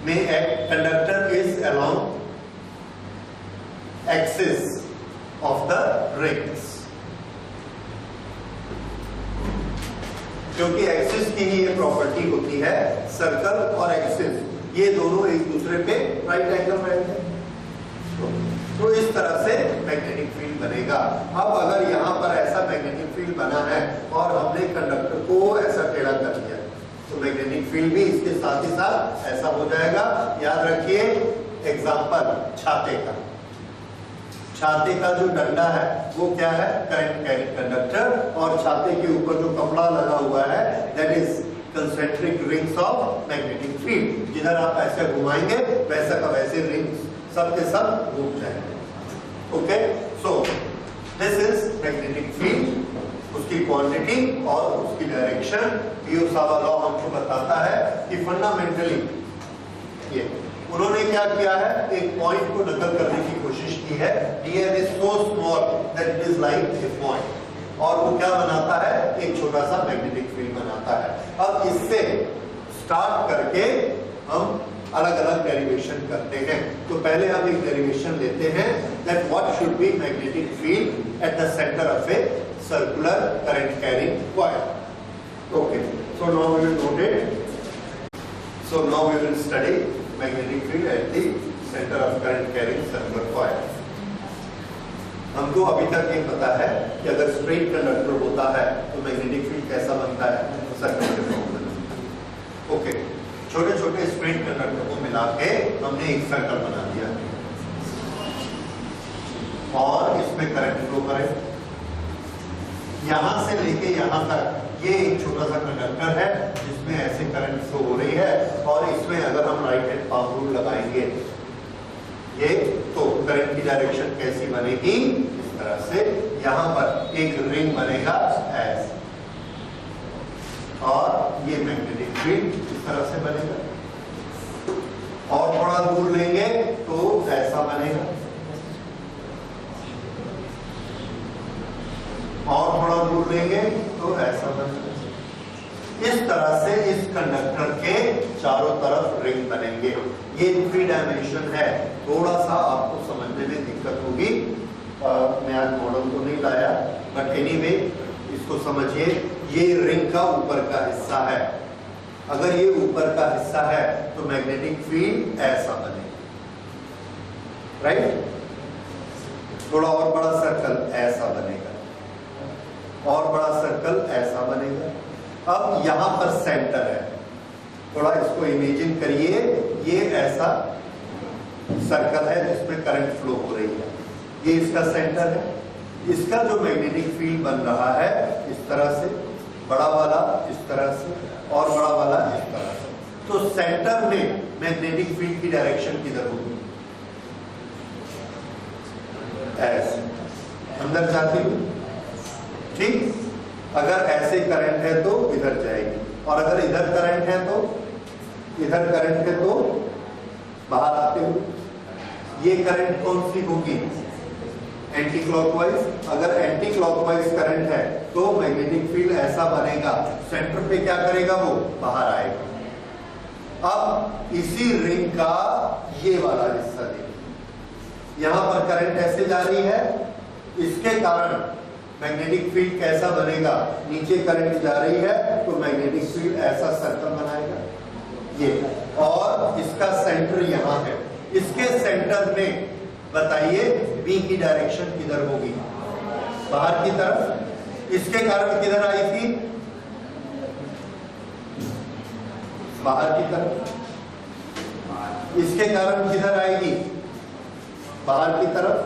में conductor is along axis of the rings, क्योंकि axis की ही ये प्रॉपर्टी होती है, सर्कल और एक्सिस ये दोनों एक दूसरे पे राइट एंगल रहते हैं। तो इस तरह से मैग्नेटिक फील्ड बनेगा। अब अगर यहाँ पर ऐसा मैग्नेटिक फील्ड बना है और हमने कंडक्टर को ऐसा टेढ़ा कर दिया तो मैग्नेटिक फील्ड भी इसके साथ ही साथ ऐसा हो जाएगा। याद रखिए एग्जांपल छाते का जो डंडा है वो क्या है? करंट कैरिंग कंडक्टर, और छाते के ऊपर जो कपड़ा लगा हुआ है that is concentric rings of magnetic field. जिधर आप ऐसे घुमाएंगे वैसा का वैसे रिंग्स सब के सब घूम जाएंगे। Okay, so this is magnetic field, उसकी क्वांटिटी और उसकी डायरेक्शन। यूसावा लॉ हमको बताता है कि फंडामेंटली ये उन्होंने क्या किया है, एक पॉइंट को नकल करने की कोशिश की है। DM is so small that it is like a point, और वो क्या बनाता है? एक छोटा सा मैग्नेटिक फील्ड बनाता है। अब इससे स्टार्ट करके हम अलग अलग डेरिवेशन करते हैं। तो पहले हम एक डेरिवेशन लेते हैं that what should be magnetic field at the centre of a circular current carrying coil. Okay, so now we will note it. So now we will study magnetic field at the centre of current carrying circular coil. हमको अभी तक ये पता है कि अगर straight conductor होता है तो मैग्नेटिक फील्ड कैसा बनता है? सर्कुलर के फॉर्म में। ओके, छोटे छोटे स्ट्रेट कंडक्टर को मिला के हमने एक सर्कल बना दिया और इसमें करंट फ्लो करे। यहां से लेके यहां तक ये एक छोटा सा कंडक्टर है जिसमें ऐसे करंट फ्लो हो रही है, और इसमें अगर हम राइट हैंड पाम रूल लगाएंगे ये तो करंट की डायरेक्शन कैसी बनेगी, इस तरह से यहाँ पर एक रिंग बनेगा एस, और ये मैग्नेटिक फील्ड इस तरह से बनेगा। और थोड़ा दूर लेंगे तो ऐसा बनेगा, और थोड़ा दूर लेंगे तो ऐसा बनेगा। इस तरह से इस कंडक्टर के चारों तरफ रिंग बनेंगे। ये 3 डायमेंशन है, थोड़ा सा आपको समझने में दिक्कत होगी। मैं आज मॉडल तो नहीं लाया, बट एनीवे इसको समझिए। ये रिंग का ऊपर का हिस्सा है। अगर ये ऊपर का हिस्सा है तो मैग्नेटिक फील्ड ऐसा बनेगा, राइट। थोड़ा और बड़ा सर्कल ऐसा बनेगा, और बड़ा सर्कल ऐसा बनेगा। अब यहां पर सेंटर है, थोड़ा इसको इमेजिन करिए। ये ऐसा सर्कल है जिसमें करंट फ्लो हो रही है, ये इसका सेंटर है। इसका जो मैग्नेटिक फील्ड बन रहा है इस तरह से, बड़ा वाला इस तरह से, और बड़ा वाला इस तरह से। तो सेंटर में मैग्नेटिक फील्ड की डायरेक्शन किधर होगी, ऐसे अंदर जाती हुई, ठीक। अगर ऐसे करंट है तो इधर जाएगी, और अगर इधर करंट है तो इधर करंट है तो बाहर आते हुए। ये करंट कौन सी होगी, एंटी क्लॉकवाइज। अगर एंटी क्लॉकवाइज करंट है तो मैग्नेटिक फील्ड ऐसा बनेगा, सेंटर पे क्या करेगा, वो बाहर आएगा। अब इसी रिंग का ये वाला हिस्सा देखिए, यहां पर करंट ऐसे जा रही है, इसके कारण मैग्नेटिक फील्ड कैसा बनेगा, नीचे करंट जा रही है तो मैग्नेटिक फील्ड ऐसा सर्कल बनाएगा ये, और इसका सेंटर यहां है। इसके सेंटर में बताइए बी की डायरेक्शन किधर होगी, बाहर की तरफ। इसके कारण किधर आई थी, बाहर की तरफ। इसके कारण किधर आएगी, बाहर की तरफ।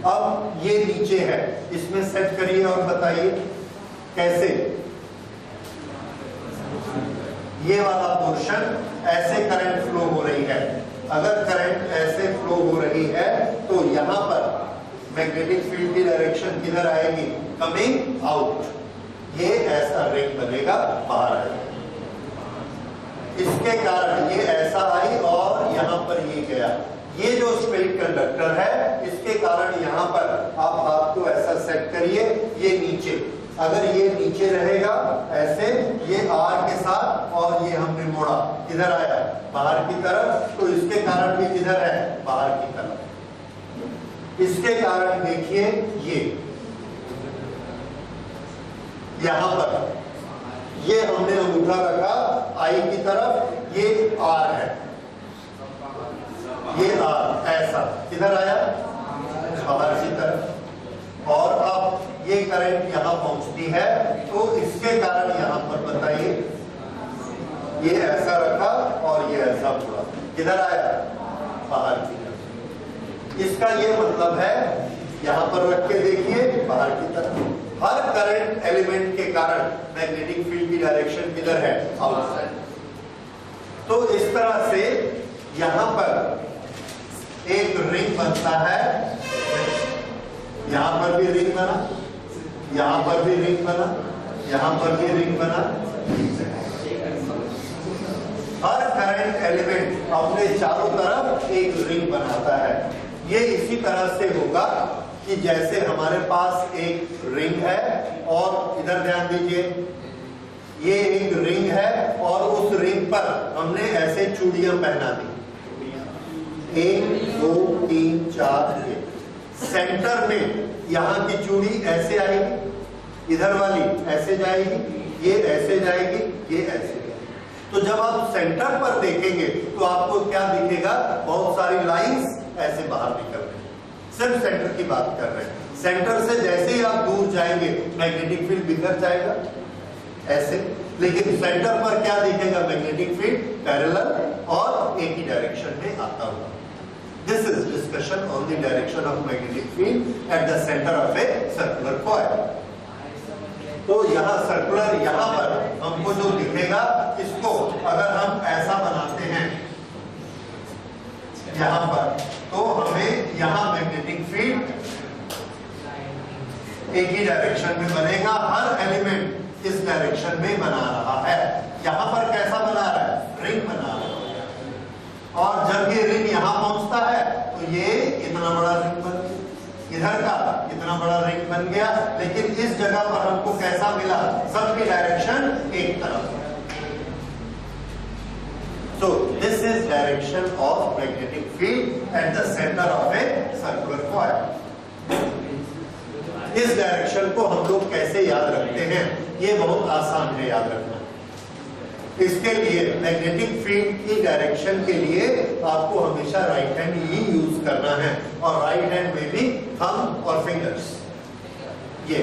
अब ये नीचे है, इसमें सेट करिए और बताइए कैसे। ये वाला पोर्शन ऐसे करंट फ्लो हो रही है। अगर करंट ऐसे फ्लो हो रही है तो यहां पर मैग्नेटिक फील्ड की डायरेक्शन किधर आएगी, कमिंग आउट। ये ऐसा रिंग बनेगा, बाहर आएगा। इसके कारण ये ऐसा आई और यहां पर ये गया। ये जो स्ट्रेट कंडक्टर है इसके कारण यहां पर आप हाथ को ऐसा सेट करिए, ये नीचे। अगर ये नीचे रहेगा ऐसे, ये आर के साथ, और ये हमने मोड़ा, किधर आया, बाहर की तरफ। तो इसके कारण भी किधर है, बाहर की तरफ। इसके कारण देखिए ये यहां पर ये हमने अंगूठा रखा आई की तरफ, ये आर है, ये आर ऐसा किधर आया, बाहर की तरफ। और अब ये करंट यहां पहुंचती है तो इसके कारण यहां पर बताइए ये ऐसा रखा और ये ऐसा हुआ, किधर आया, बाहर की तरफ। इसका ये मतलब है, यहां पर रख के देखिए बाहर की तरफ। हर करंट एलिमेंट के कारण मैग्नेटिक फील्ड की डायरेक्शन किधर है, आउटसाइड। तो इस तरह से यहां पर एक रिंग बनता है, यहां पर भी रिंग बना, यहां पर भी रिंग बना, यहां पर भी रिंग बना। हर करंट एलिमेंट अपने चारों तरफ एक रिंग बनाता है। ये इसी तरह से होगा कि जैसे हमारे पास एक रिंग है, और इधर ध्यान दीजिए, ये एक रिंग है और उस रिंग पर हमने ऐसे चूड़ियां पहना दी, 1 2 3 4। सेंटर में यहाँ की चूड़ी ऐसे आएगी, इधर वाली ऐसे जाएगी, ये ऐसे जाएगी, ये ऐसे जाएगी। तो जब आप सेंटर पर देखेंगे तो आपको क्या दिखेगा, बहुत सारी लाइंस ऐसे बाहर निकल रही है। सिर्फ सेंटर की बात कर रहे हैं। सेंटर से जैसे ही आप दूर जाएंगे मैग्नेटिक फील्ड बिखर जाएगा ऐसे, लेकिन सेंटर पर क्या दिखेगा, मैग्नेटिक फील्ड पैरेलल और एक ही डायरेक्शन में आता हुआ। This is discussion on the direction of magnetic field at the center of a circular coil. तो यहाँ सर्कुलर, यहाँ पर हमको जो दिखेगा, इसको अगर हम ऐसा बनाते हैं यहाँ पर, तो हमें यहाँ एक ही डायरेक्शन में बनेगा, हर एलिमेंट इस डायरेक्शन में बना रहा है। यहां पर कैसा बना रहा है? रिंग बना रहा है। और जब ये रिंग यहां पहुंचता है तो ये इतना बड़ा रिंग बन गया, इधर का इतना बड़ा रिंग बन गया, लेकिन इस जगह पर हमको कैसा मिला? सबकी डायरेक्शन एक तरफ। So this is direction of magnetic field at the center of a circular coil. इस डायरेक्शन को हम लोग कैसे याद रखते हैं? ये बहुत आसान है याद रखना। इसके लिए मैग्नेटिक फील्ड की डायरेक्शन के लिए आपको हमेशा राइट हैंड ही यूज करना है, और राइट हैंड में भी थंब और फिंगर्स। ये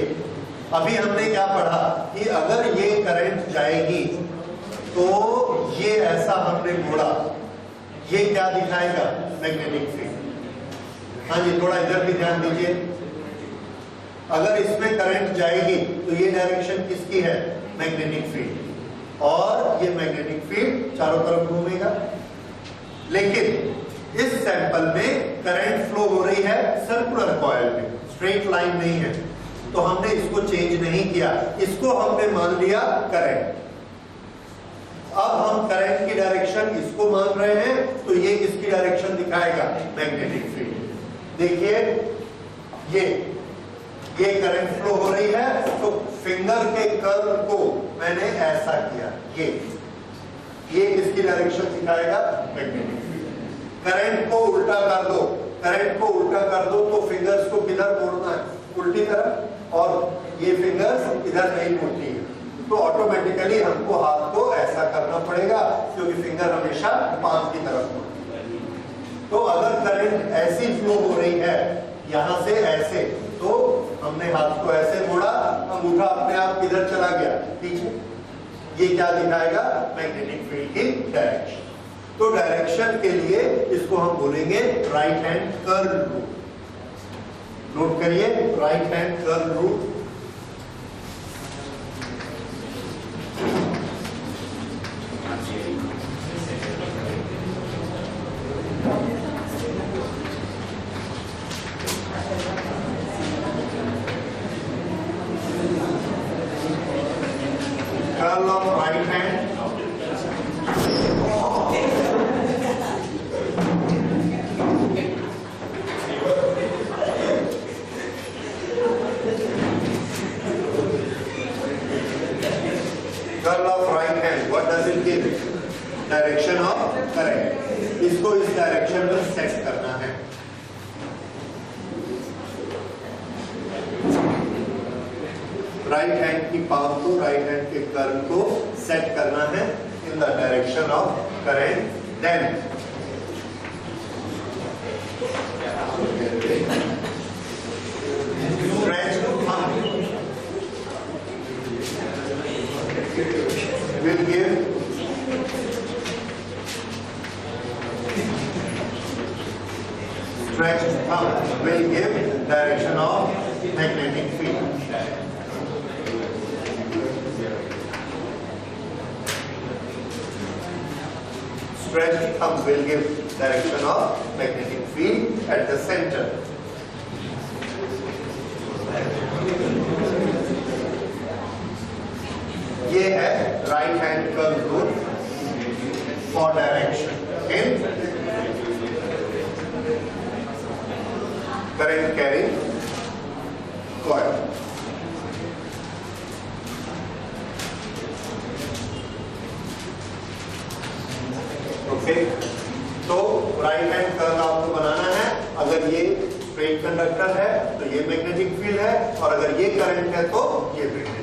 अभी हमने क्या पढ़ा कि अगर ये करंट जाएगी तो ये ऐसा हमने मोड़ा, ये क्या दिखाएगा? Magnetic field. हाँ जी, थोड़ा इधर भी ध्यान दीजिए। अगर इसमें करंट जाएगी तो ये डायरेक्शन किसकी है? Magnetic field. और ये मैग्नेटिक फील्ड चारों तरफ घूमेगा। लेकिन इस सैंपल में करंट फ्लो हो रही है सर्कुलर कॉइल में, स्ट्रेट लाइन नहीं है, तो हमने इसको चेंज नहीं किया, इसको हमने मान लिया करंट। अब हम करंट की डायरेक्शन इसको मान रहे हैं, तो ये किसकी डायरेक्शन दिखाएगा? Magnetic field. देखिए ये करंट फ्लो हो रही है, तो फिंगर के कर्व को मैंने ऐसा किया, ये किसकी डायरेक्शन दिखाएगा? Magnetic field. करंट को उल्टा कर दो, करंट को उल्टा कर दो तो फिंगर्स को किधर मोड़ना है? उल्टी तरफ, और ये फिंगर्स इधर नहीं मुड़ती है, तो ऑटोमेटिकली हमको हाथ को ऐसा करना पड़ेगा, क्योंकि फिंगर हमेशा पांव की तरफ मुड़ती है। तो अगर करंट ऐसी फ्लो हो रही है यहां से ऐसे, तो हमने हाथ को ऐसे मोड़ा, अंगूठा अपने आप किधर चला गया? पीछे। ये क्या दिखाएगा? मैग्नेटिक फील्ड की डायरेक्शन। तो डायरेक्शन के लिए इसको हम बोलेंगे right hand curl rule. Note करिए, right hand curl rule. Curl of right hand. Curl of right hand. What does it give? Direction of current. इसको इस डायरेक्शन में सेट करना है। राइट हैंड की पाम को, राइट हैंड के curl को सेट करना है in the direction of current. Then stretch thumb will give stretched thumb will give direction of magnetic field. Stretched thumb will give direction of magnetic field at the center. ये है right hand curve rule for direction in current carrying coil. Okay, तो right hand curve आपको बनाना है। अगर ये straight conductor है तो ये मैग्नेटिक फील्ड है, और अगर ये करंट है तो ये मैग्नेटिक।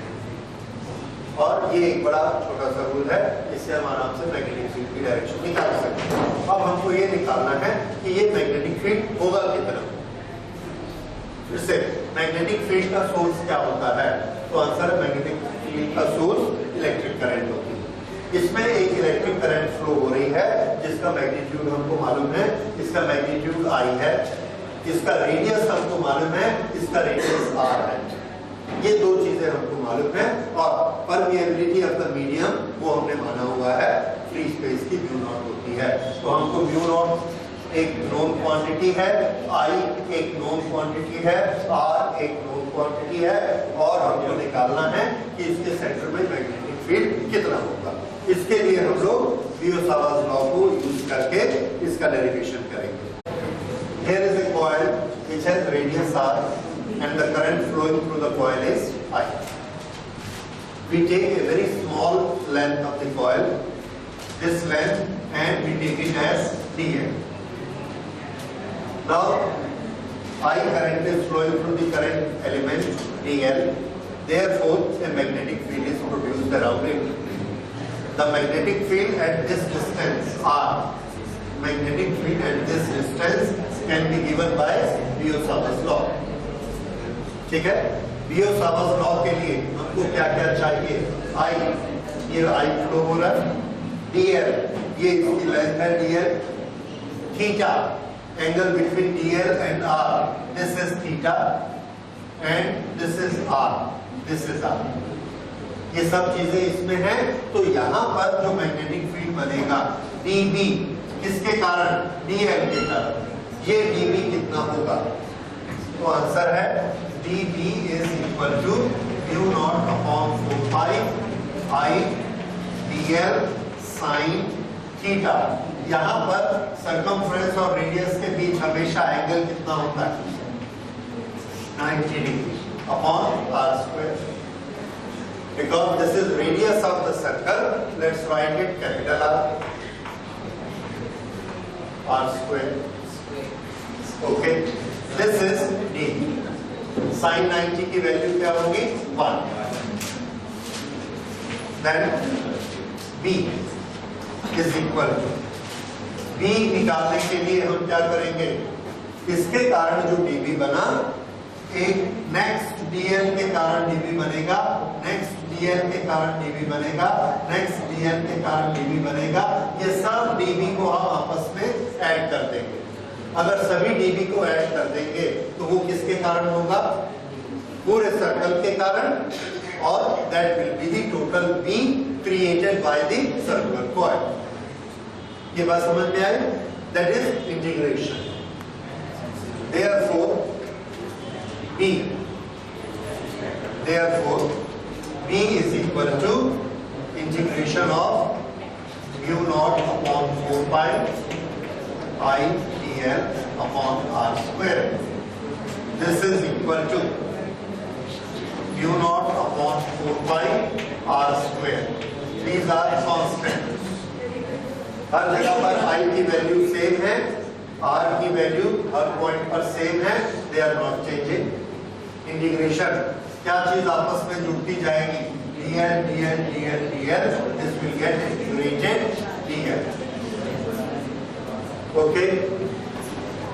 और ये एक बड़ा छोटा सा रूल है, इससे हम आराम से मैग्नेटिक फील्ड की डायरेक्शन निकाल सकते हैं। अब हमको ये निकालना है कि ये मैग्नेटिक फील्ड होगा कितना। फिर से मैग्नेटिक फील्ड का सोर्स क्या होता है? तो आंसर है मैग्नेटिक फील्ड का सोर्स इलेक्ट्रिक करंट होती है। इसमें एक इलेक्ट्रिक करंट फ्लो हो रही है जिसका मैग्नीट्यूड हमको मालूम है, इसका मैग्नीट्यूड I है, इसका रेडियस हमको मालूम है, इसका रेडियस R है। ये दो चीजें हमको मालूम है, और परमिएबिलिटी ऑफ द मीडियम वो हमने माना हुआ है फ्री स्पेस की म्यू नॉट होती है। तो हमको म्यू नॉट एक नोन क्वांटिटी है, I एक नोन क्वांटिटी है, R एक नोन क्वांटिटी है, और हमको निकालना है कि इसके सेंटर में मैग्नेटिक फील्ड कितना होगा। इसके लिए हम लोग बियोट-सावर्त लॉ को यूज करके इसका डेरिवेशन करेंगे। Here is a coil which has radius R and the current flowing through the coil is I. We take a very small length of the coil, this length, and we take it as dl. Now, I current is flowing through the current element dl. Therefore, a magnetic field is produced around it. The magnetic field at this distance R, magnetic field at this distance can be given by Biot Savart law. ठीक है, बियोट-सावर्त law के लिए हमको क्या क्या चाहिए? I, ये I flow हो रहा है, dl, ये इसकी लेंथ है dl, theta, angle between dl and r, this is theta, and this is r, this is r। ये सब चीजें इसमें हैं। तो यहाँ पर जो मैग्नेटिक फील्ड बनेगा dB, किसके कारण? dl के कारण। ये dB कितना होगा? तो आंसर है dB is equal to mu naught upon 4 pi I dl sin theta. यहाँ पर सर्कमफ्रेंस और रेडियस के बीच हमेशा एंगल कितना होता है? 90 degree upon r square। Because this is radius of the circle, let's write it capital R, r square. Okay, this is d. Sin 90 की value क्या होगी? 1. Then b is equal to, b निकालने के लिए हम क्या करेंगे? इसके कारण जो dB बना, एक नेक्स्ट dl के कारण dB बनेगा, नेक्स्ट dl के कारण dB बनेगा, नेक्स्ट dl के कारण dB बनेगा। ये सब dB को हम आपस में ऐड कर देंगे। अगर सभी dB को ऐड कर देंगे तो वो किसके कारण होगा? पूरे सर्कल के कारण, और that will be the total B created by the circular coil. ये बात समझ में आई? That is integration. Therefore B is equal to integration of mu naught upon 4 pi I dl upon r square. This is equal to mu naught upon 4 pi r square. These are constants. हर जगह पर I की value same है, R की value हर point पर same है, they are not changing. Integration, क्या चीज आपस में जुड़ती जाएगी? dl dl dl dl, this will get integrated dl. Okay,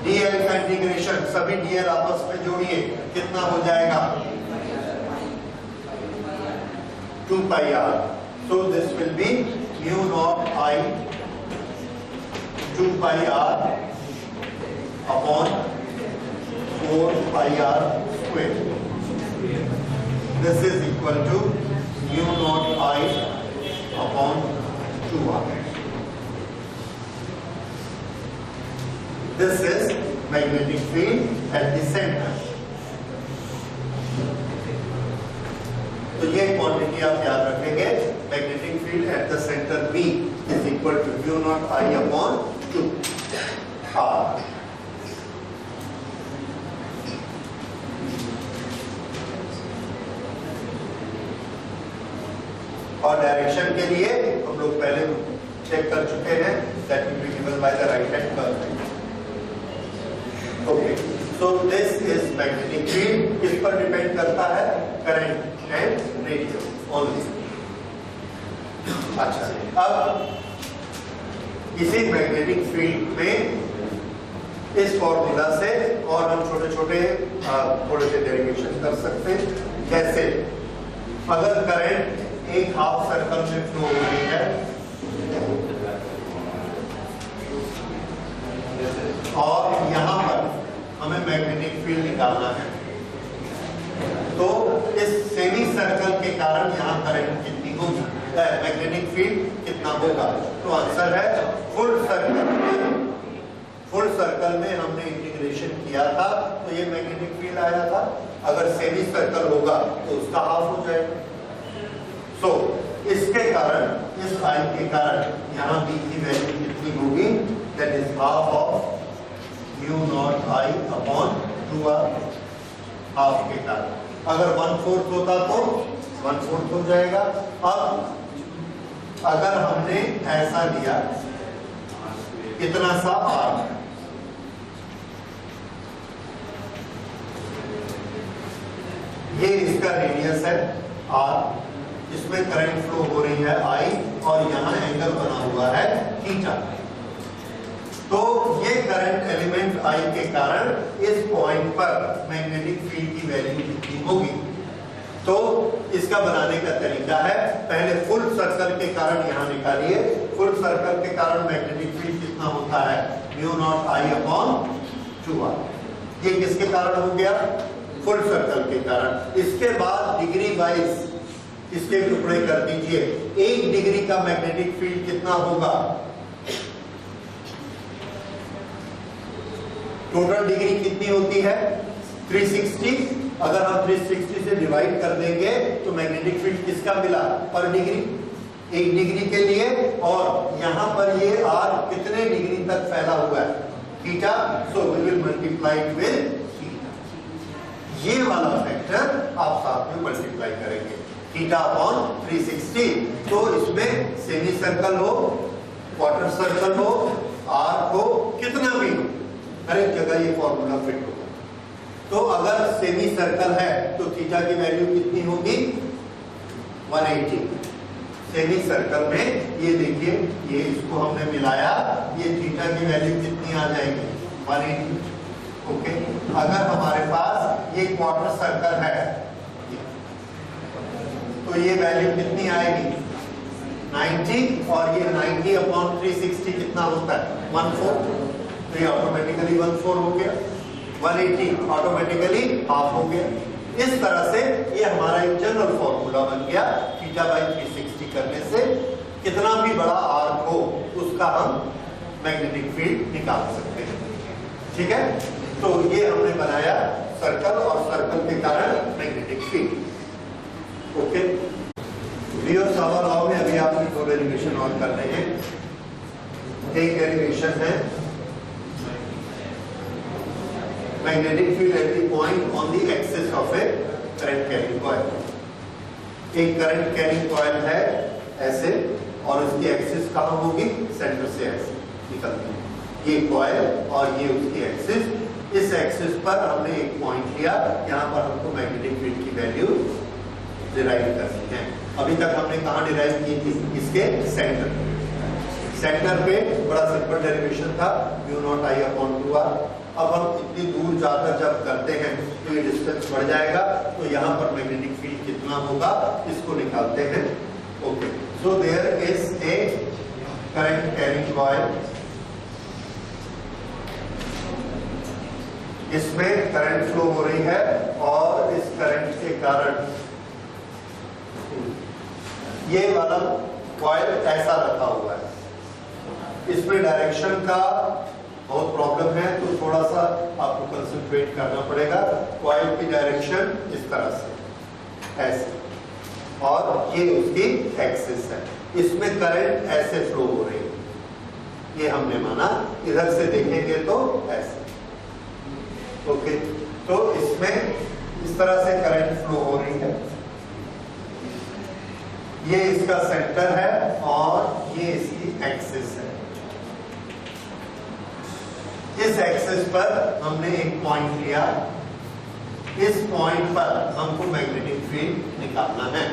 dl का इंटीग्रेशन, सभी dl आपस में जोड़िए, कितना हो जाएगा? 2 pi r. So this will be mu naught I 2 pi r upon 4 pi r square. This is equal to mu naught I upon 2r. This is magnetic field at the center. तो ये quantity आप याद रखेंगे, magnetic field at the centre B is equal to mu naught I upon 2r. और direction के लिए हम लोग पहले चेक कर चुके हैं, that will be given by the right hand curve. Okay, so this is magnetic field. किस पर डिपेंड करता है? Current and radius only. अच्छा, अब इसी मैग्नेटिक फील्ड में इस फॉर्मूला से और हम छोटे छोटे थोड़े से डेरिवेशन कर सकते हैं। जैसे अगर करंट एक हाफ सर्कल में फ्लो हो रही है और यहाँ पर हमें मैग्नेटिक फील्ड निकालना है, तो इस सेमी सर्कल के कारण यहाँ करंट कितनी होगी, मैग्नेटिक फील्ड कितना होगा? तो आंसर है फुल फुल सर्कल में हमने इंटीग्रेशन किया था तो ये मैग्नेटिक फील्ड आया था, अगर सेमी सर्कल होगा तो उसका हाफ हो जाएगा। सो इसके कारण, इस आई के कारण यहाँ बी की वैल्यू कितनी होगी, that is half of mu naught I upon 2r, half के कारण। अगर 1/4 होता तो 1/4 हो जाएगा। अब अगर हमने ऐसा लिया इतना सा r, ये इसका रेडियस है r, इसमें करंट फ्लो हो रही है I और यहाँ एंगल बना हुआ है थीटा। तो ये करंट एलिमेंट I के कारण इस पॉइंट पर मैग्नेटिक फील्ड की वैल्यू कितनी होगी। तो इसका बनाने का तरीका है, पहले फुल सर्कल के कारण यहाँ निकालिए। फुल सर्कल के कारण मैग्नेटिक फील्ड कितना होता है, mu naught I upon 2r। ये किसके कारण हो गया, फुल सर्कल के कारण। इसके बाद डिग्री वाइज इसके टुकड़े कर दीजिए। 1 डिग्री का मैग्नेटिक फील्ड कितना होगा, टोटल डिग्री कितनी होती है 360। अगर हम 360 से डिवाइड कर देंगे तो मैग्नेटिक फील्ड किसका मिला, पर डिग्री, 1 डिग्री के लिए। और यहां पर ये r कितने डिग्री तक फैला हुआ है, theta. So we will multiply it with theta. ये वाला फैक्टर आप साथ में मल्टीप्लाई करेंगे, थीटा अपॉन 360। तो इसमें सेमी सर्कल हो, क्वार्टर सर्कल हो, आर्क हो, कितना भी हो, हर एक जगह ये फॉर्मूला फिट होगा। तो अगर सेमी सर्कल है तो थीटा की वैल्यू कितनी होगी, 180। सेमी सर्कल में ये देखिए, ये इसको हमने मिलाया, ये थीटा की वैल्यू कितनी आ जाएगी, 180। ओके। अगर हमारे पास ये क्वार्टर सर्कल है तो ये वैल्यू कितनी आएगी, 90। और ये 90 अपॉन 360 कितना होता है, 1/4। तो ये ऑटोमेटिकली 1/4 हो गया, 180 ऑटोमेटिकली हाफ हो गया। इस तरह से ये हमारा एक जनरल फॉर्मूला बन गया, थीटा बाई 360 करने से कितना भी बड़ा आर्क हो उसका हम मैग्नेटिक फील्ड निकाल सकते हैं। ठीक है, तो ये हमने बनाया सर्कल और सर्कल के कारण मैग्नेटिक फील्ड। ओके, लियो-सावर लॉ में अभी आपकी 2 डेरिवेशन और कर रहे हैं। एक डेरिवेशन है magnetic field at the point on the axis of A current carrying coil. एक करंट कैरिंग कॉइल है ऐसे, और उसकी एक्सिस कहाँ होगी, सेंटर से ऐसे निकलती है ये कॉइल और ये उसकी एक्सिस। इस एक्सिस पर हमने एक पॉइंट लिया, यहाँ पर हमको मैग्नेटिक फील्ड की वैल्यू डिराइव करनी है। अभी तक हमने कहाँ डिराइव की थी, इसके सेंटर पे बड़ा सिंपल डेरिवेशन था, म्यू नॉट आई अपॉन 2r। अब हम इतनी दूर जाकर जब करते हैं तो ये डिस्टेंस बढ़ जाएगा, तो यहाँ पर मैग्नेटिक फील्ड कितना होगा इसको निकालते हैं। Okay, so there is a current carrying coil, इसमें करंट फ्लो हो रही है और इस करंट के कारण ये वाला कॉइल ऐसा रखा हुआ है। इसमें डायरेक्शन का बहुत प्रॉब्लम है, तो थोड़ा सा आपको कंसंट्रेट करना पड़ेगा। कॉइल की डायरेक्शन इस तरह से ऐसे, और ये उसकी एक्सिस है। इसमें करंट ऐसे फ्लो हो रही है, ये हमने माना। इधर से देखेंगे तो ऐसे। ओके, तो इसमें इस तरह से करंट फ्लो हो रही है। ये इसका सेंटर है और ये इसकी एक्सिस है। इस एक्सिस पर हमने एक पॉइंट लिया, इस पॉइंट पर हमको मैग्नेटिक फील्ड निकालना है।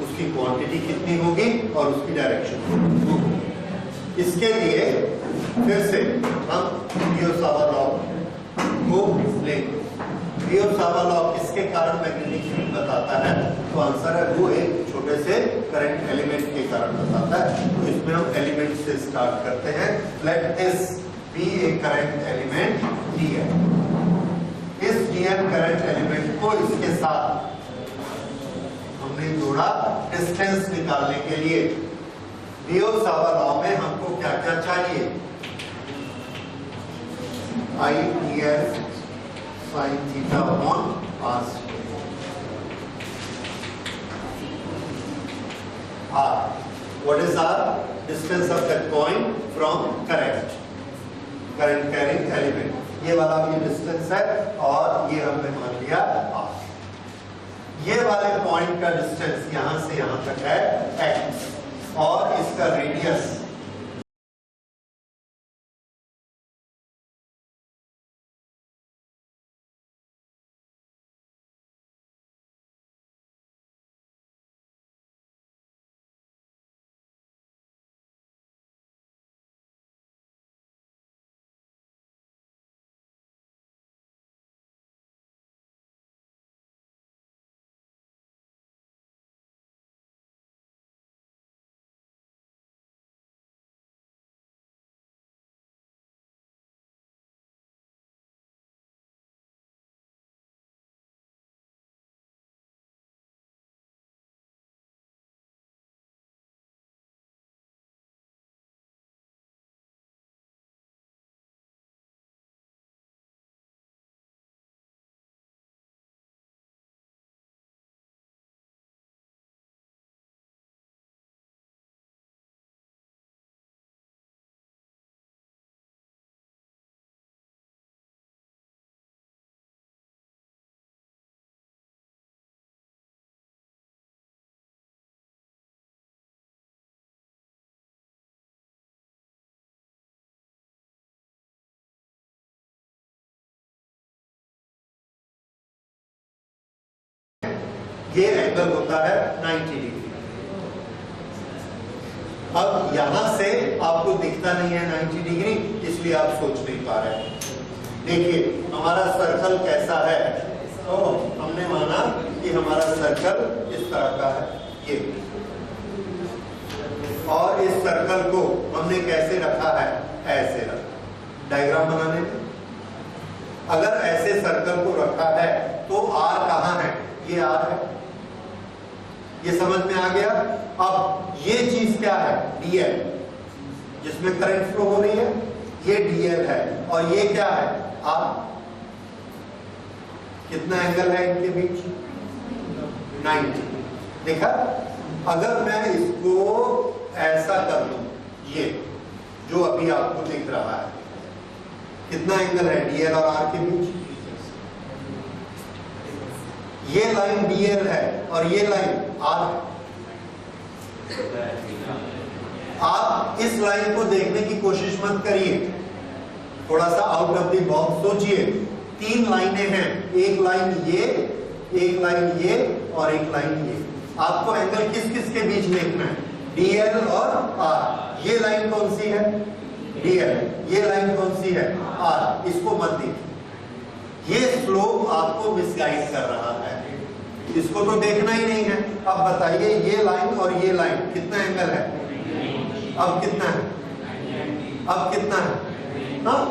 उसकी क्वांटिटी कितनी होगी और उसकी डायरेक्शन। इसके लिए फिर से हम लियो-सावर लॉ को लेंगे। लियो-सावर लॉ किसके कारण मैग्नेटिक फील्ड बताता है, तो आंसर है वो एक छोटे से करंट एलिमेंट के कारण बताता है। तो इसमें हम एलिमेंट से स्टार्ट करते हैं। Let this be a current element Dn। इस Dn करंट एलिमेंट को इसके साथ हमने जोड़ा डिस्टेंस निकालने के लिए। लियो-सावर लॉ में हमको क्या क्या चाहिए, I dl sin theta upon r r. What is r? Distance of that point from current carrying element. ये वाला भी डिस्टेंस है और ये हमने मान लिया r. ये वाले पॉइंट का डिस्टेंस यहां से यहां तक है x और इसका रेडियस ये एंगल होता है 90 डिग्री। अब यहां से आपको दिखता नहीं है 90 डिग्री, इसलिए आप सोच नहीं पा रहे हैं। देखिए हमारा सर्कल कैसा है, तो हमने माना कि हमारा सर्कल इस तरह का है ये, और इस सर्कल को हमने कैसे रखा है, ऐसे रखा डायग्राम बनाने में। अगर ऐसे सर्कल को रखा है तो आर कहां है, ये आर है, ये समझ में आ गया। अब ये चीज क्या है, डीएल, जिसमें करंट फ्लो हो रही है, ये डीएल है, और ये क्या है, आर। कितना एंगल है इनके बीच, 90। देखा, अगर मैं इसको ऐसा कर लूं, ये जो अभी आपको दिख रहा है, कितना एंगल है डीएल और आर के बीच, ये लाइन डीएल है और ये लाइन आर है। आप इस लाइन को देखने की कोशिश मत करिए, थोड़ा सा आउट ऑफ द बॉक्स सोचिए। 3 लाइनें हैं, एक लाइन ये, एक लाइन ये और एक लाइन ये। आपको एंगल किस किस के बीच देखना है, डीएल और आर। ये लाइन कौन सी है, डीएल, ये लाइन कौन सी है, आर। इसको मत देखिए, ये स्लोप आपको मिसगाइड कर रहा है, इसको तो देखना ही नहीं है। अब बताइए ये लाइन और ये लाइन कितना एंगल है, अब कितना है, अब कितना है, हाँ,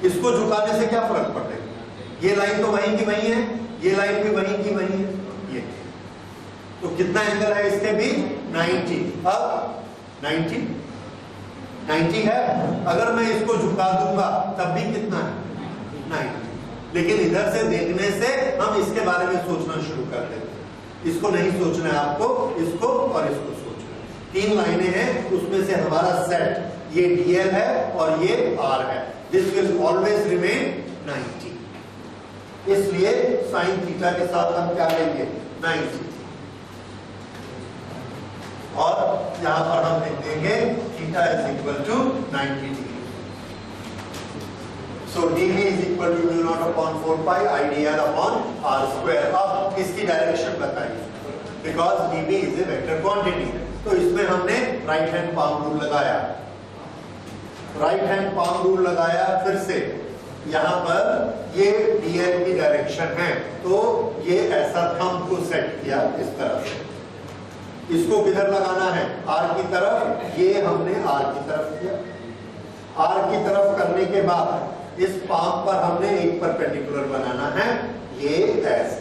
इसको झुकाने से क्या फर्क पड़ेगा, ये लाइन तो वहीं की वहीं है, ये लाइन भी वहीं की वहीं है, ये तो कितना एंगल है इसके बीच, 90। अब 90 है, अगर मैं इसको झुका दूंगा तब भी कितना है, 90। लेकिन इधर से देखने से हम इसके बारे में सोचना शुरू कर देते हैं। इसको नहीं सोचना है आपको, इसको और इसको सोचना है। 3 लाइनें हैं, उसमें से हमारा सेट ये डीएल है और ये आर है। This will always remain 90। इसलिए साइन थीटा के साथ हम क्या लेंगे, 90, और यहां पर हम लिख देंगे theta is equal to 90 degree. So dv is equal to mu naught upon 4 pi I dl upon r square। अब इसकी डायरेक्शन बताइए, because dv is a vector quantity। तो इसमें हमने राइट हैंड पाम रूल लगाया, राइट हैंड पाम रूल लगाया। फिर से यहाँ पर ये dl की डायरेक्शन है, तो ये ऐसा थंब को सेट किया इस तरह से। इसको किधर लगाना है, r की तरफ, ये हमने r की तरफ किया। r की तरफ करने के बाद इस पाम पर हमने एक परपेंडिकुलर बनाना है, ये ऐसे।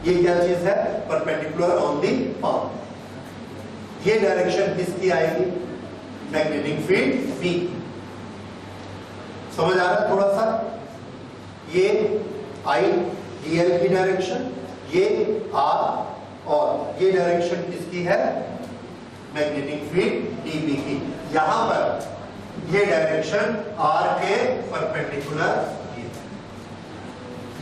ये क्या चीज है, परपेंडिकुलर ऑन दी पाम। ये डायरेक्शन किसकी आएगी, मैग्नेटिक फील्ड B। समझ आ रहा है थोड़ा सा? ये आई dl की डायरेक्शन, ये r और ये डायरेक्शन किसकी है? मैग्नेटिक फील्ड db की। यहां पर ये डायरेक्शन r के परपेंडिकुलर,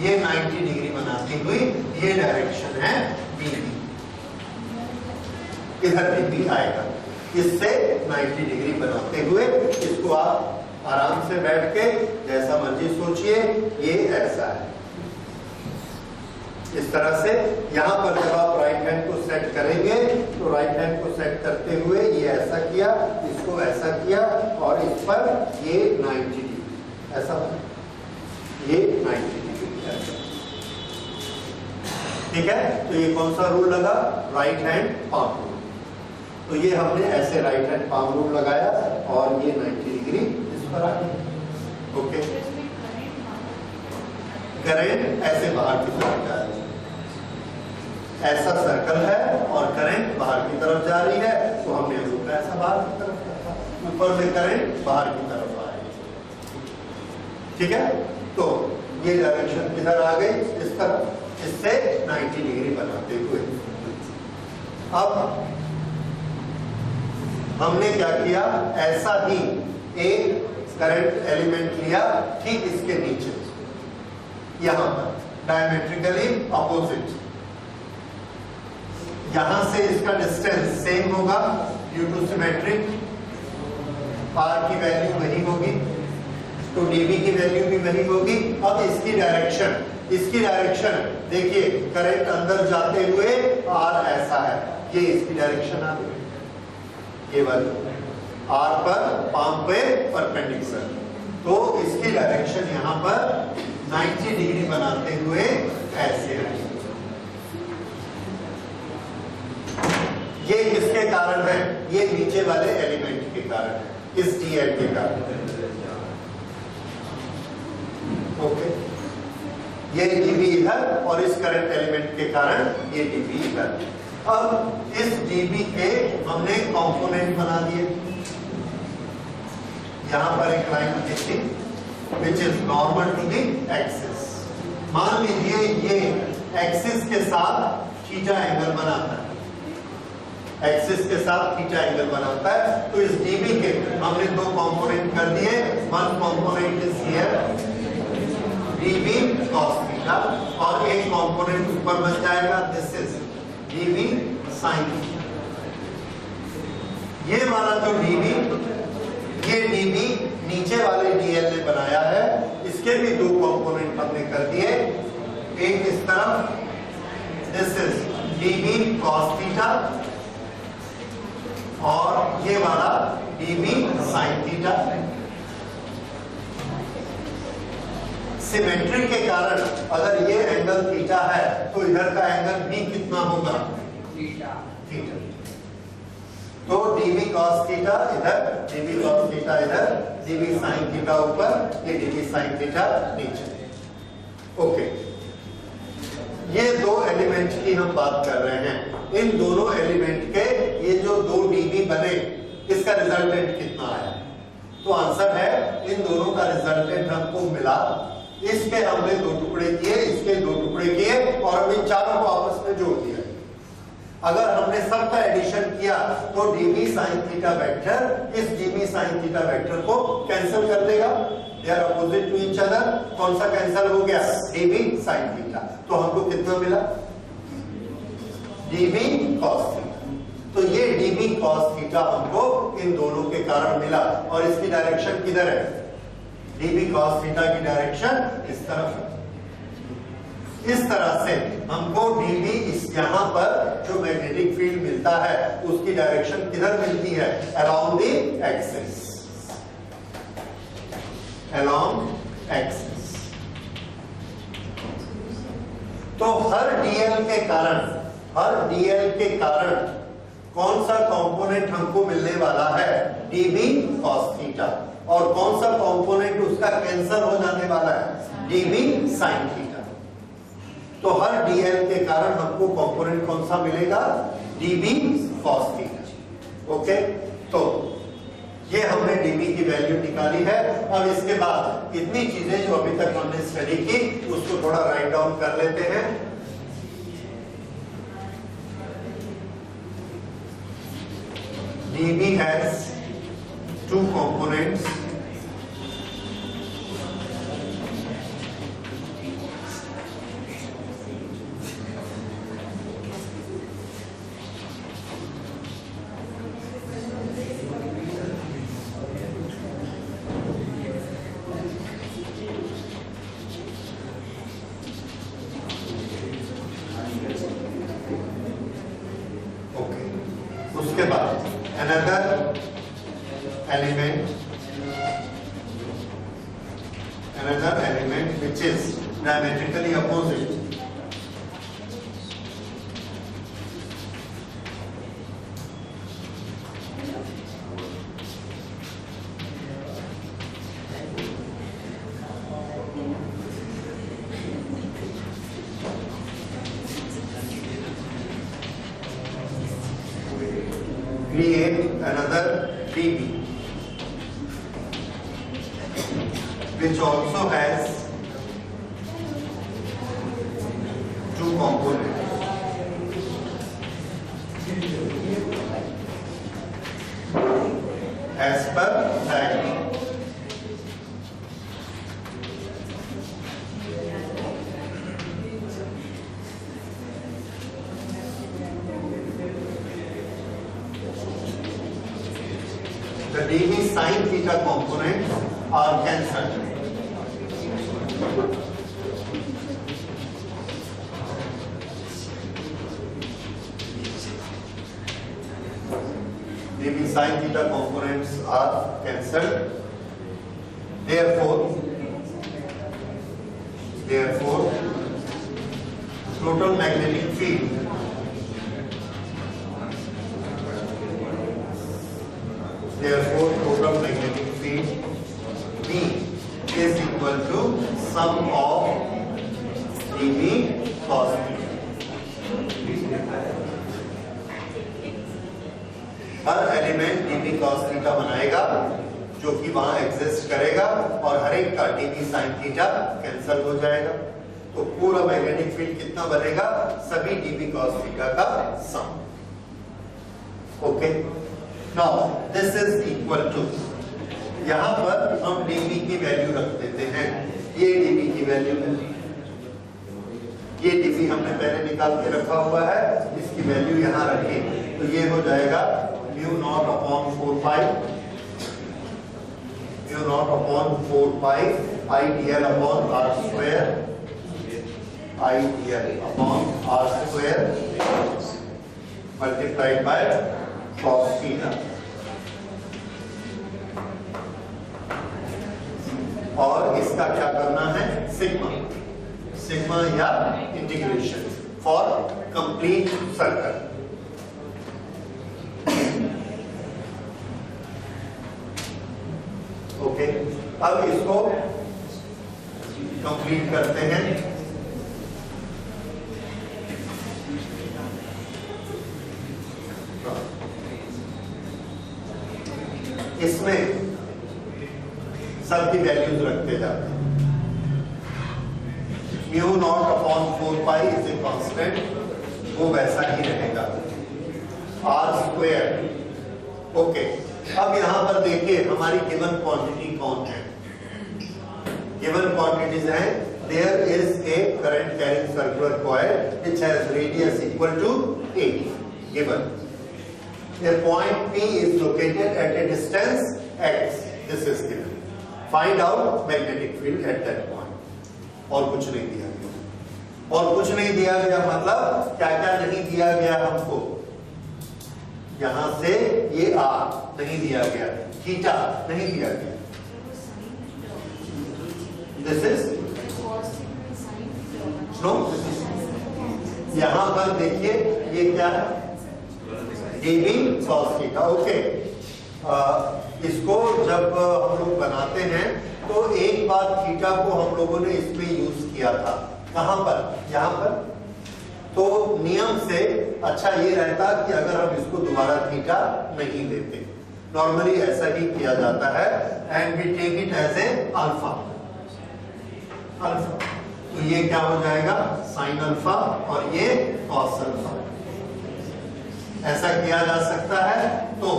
ये 90 डिग्री बनाती हुई ये डायरेक्शन है db। इधर db आएगा, इससे 90 डिग्री बनाते हुए इसको आप आराम से बैठ के जैसा मर्जी सोचिए, ये ऐसा है इस तरह से। यहां पर जब आप राइट हैंड को सेट करेंगे तो राइट हैंड को सेट करते हुए ये ऐसा किया, इसको ऐसा किया और इस पर ये 90 डिग्री ऐसा, ये 90 डिग्री ऐसा। ठीक है, तो ये कौन सा रूल लगा? Right hand palm rule. तो ये हमने ऐसे राइट हैंड पाम रूल लगाया और ये 90 डिग्री इस पर आ गई। ओके, करंट ऐसे बाहर की तरफ जा रही है, ऐसा सर्कल है और करंट बाहर की तरफ जा रही है, तो हमने रूल ऐसा बाहर की तरफ रखा, ऊपर में करंट बाहर की तरफ आ रही है। ठीक है, तो ये डायरेक्शन किधर आ गई? इस तरफ, इससे 90 डिग्री बनाते हुए। अब हमने क्या किया? ऐसा ही एक करंट एलिमेंट लिया ठीक इसके नीचे, यहां पर डायमेट्रिकली अपोजिट। यहां से इसका डिस्टेंस सेम होगा ड्यू टू सिमेट्रिक, r की वैल्यू वही होगी तो db की वैल्यू भी वही होगी। अब इसकी डायरेक्शन देखिए, करंट अंदर जाते हुए r ऐसा है, ये इसकी डायरेक्शन आ गई, ये वाली r पर पाम पे परपेंडिकुलर, तो इसकी डायरेक्शन यहां पर 90 डिग्री बनाते हुए ऐसे है। ये किसके कारण है? ये नीचे वाले एलिमेंट के कारण है, इस dl के कारण। ओके, ये db इधर और इस करंट एलिमेंट के कारण ये db इधर। अब इस db के हमने कंपोनेंट बना दिए, यहां पर एक लाइन खींची which is normal to the axis। मान लीजिए ये एक्सिस के साथ थीटा एंगल बनाता है, एक्सिस के साथ थीटा एंगल बनाता है, तो इस db के हमने दो कंपोनेंट कर दिए। One component is here db cos theta और एक कंपोनेंट ऊपर बन जाएगा, this is db sin theta. ये वाला जो db, ये db नीचे वाले dl ने बनाया है, इसके भी दो कंपोनेंट हमने कर दिए। एक इस तरफ, this is db cos theta और ये वाला db sin थीटा। सिमेट्री के कारण अगर ये एंगल थीटा है तो इधर का एंगल भी कितना होगा? थीटा। तो db cos थीटा इधर, db cos थीटा इधर, db sin थीटा ऊपर, ये db sin थीटा नीचे। ओके, ये दो एलिमेंट की हम बात कर रहे हैं। इन दोनों एलिमेंट के ये जो दो db बने, इसका रिजल्टेंट कितना आया? तो आंसर है इन दोनों का रिजल्टेंट हमको मिला, इसके हमने दो टुकड़े किए, इसके दो टुकड़े किए और हम इन चारों को आपस में जोड़ दिया। अगर हमने सबका एडिशन किया तो db sin थीटा वेक्टर इस db sin थीटा वेक्टर को कैंसिल कर देगा, they are opposite to each other. कौन सा कैंसिल हो गया? db sin theta. तो हमको कितना मिला? db cos theta. तो ये db cos थीटा हमको इन दोनों के कारण मिला और इसकी डायरेक्शन किधर है? db cos थीटा की डायरेक्शन इस तरफ है। इस तरह से हमको db इस यहां पर जो मैग्नेटिक फील्ड मिलता है उसकी डायरेक्शन किधर मिलती है? Around the axis, around axis. तो हर dl के कारण कौन सा कंपोनेंट हमको मिलने वाला है? db cos theta. और कौन सा कंपोनेंट उसका कैंसिल हो जाने वाला है? db sin theta. तो हर dl के कारण हमको कंपोनेंट कौन सा मिलेगा? db cos theta. ओके, तो ये हमने dB की वैल्यू निकाली है। अब इसके बाद इतनी चीजें जो अभी तक हमने स्टडी की उसको थोड़ा राइट डाउन कर लेते हैं। dB has two components, उसके बाद another element which is diametrically opposite, create another dB which also has two components. As per diagram. The dB sin theta components are cancelled. dB sin theta components are cancelled. Therefore, total magnetic field B is equal to sum of dB cos theta. Her element dB cos theta बनाएगा जो कि वहां exist करेगा और हर एक का dB sin theta cancel हो जाएगा। तो पूरा मैग्नेटिक फील्ड कितना बनेगा? सभी dB cos थीटा का sum. Okay, now this is equal to, यहां पर हम dB की वैल्यू रख देते हैं। ये dB की वैल्यू है, ये dB हमने पहले निकाल के रखा हुआ है, इसकी वैल्यू यहां रखें तो ये हो जाएगा mu naught upon 4 pi I dl upon r square multiplied by cos theta. और इसका क्या करना है? सिग्मा या integration for complete circle. Okay, अब इसको कंप्लीट करते हैं। इसमें सबकी वैल्यूज रखते जाते हैं। Mu naught upon 4 pi is a constant, वो वैसा ही रहेगा। Are square. ओके, अब यहां पर देखिए हमारी गिवन क्वांटिटी कौन है? गिवन क्वांटिटीज हैं, there is a current carrying circular coil which has radius equal to 8 given. A point P is located at a distance x. This is given. Find out magnetic field at that point. और कुछ नहीं दिया गया। और कुछ नहीं दिया गया मतलब क्या क्या नहीं दिया गया हमको? यहां से ये r नहीं दिया गया, थीटा नहीं दिया गया। This is no. यहां पर देखिए ये क्या है? dB cos theta. ओके, इसको जब हम लोग बनाते हैं तो एक बार थीटा को हम लोगों ने इसमें यूज किया था। कहां पर? यहां पर। तो नियम से अच्छा ये रहता कि अगर हम इसको दोबारा थीटा नहीं लेते, नॉर्मली ऐसा ही किया जाता है and we take it as a alpha. तो ये क्या हो जाएगा साइन अल्फा और ये कॉस अल्फा, ऐसा किया जा सकता है। तो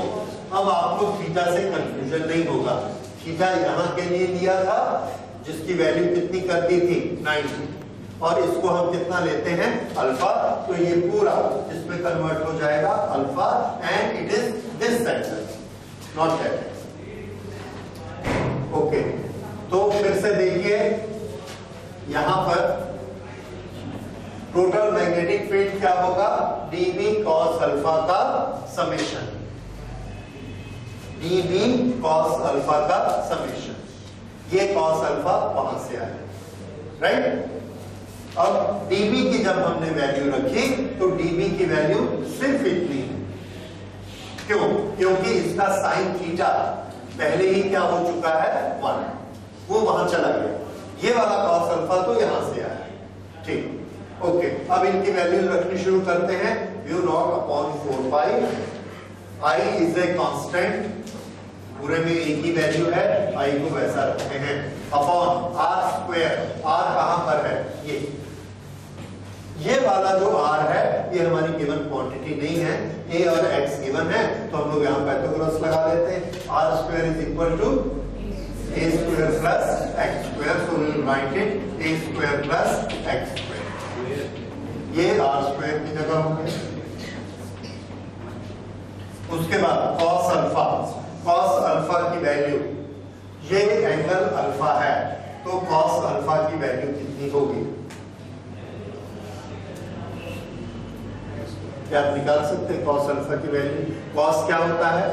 अब आपको थीटा से कंफ्यूजन नहीं होगा। थीटा यहां के लिए दिया था जिसकी वैल्यू कितनी कर दी थी 90, और इसको हम कितना लेते हैं अल्फा, तो ये पूरा इसमें कन्वर्ट हो जाएगा alpha and it is this centre not that. Okay, तो फिर से देखिए यहां पर टोटल मैग्नेटिक फील्ड क्या होगा dB cos अल्फा का समेशन, dB cos अल्फा का समेशन। ये cos अल्फा वहां से आया, राइट। अब dB की जब हमने वैल्यू रखी तो dB की वैल्यू सिर्फ इतनी है। क्यों? क्योंकि इसका साइन थीटा पहले ही क्या हो चुका है 1, वो वहां चला गया। ये वाला cos अल्फा तो यहां से आया, ठीक। ओके, अब इनकी वैल्यूज रखनी शुरू करते हैं। Mu naught upon 4 pi, I is a constant, पूरे में एक ही वैल्यू है, आई को वैसा रखते हैं, अपॉन आर स्क्वायर। आर कहां पर है ये वाला जो आर है ये हमारी गिवन क्वांटिटी नहीं है, ए और एक्स गिवन है, तो हम लोग यहाँ पाइथागोरस लगा देते हैं। R square is equal to a square plus x square, so we will write it a square plus x square. ये आर स्क्वायर की जगह हो गया। उसके बाद कॉस अल्फा, कॉस अल्फा की वैल्यू, ये एंगल अल्फा है तो कॉस अल्फा की वैल्यू कितनी होगी, क्या आप निकाल सकते हैं कॉस अल्फा की वैल्यू? कॉस क्या होता है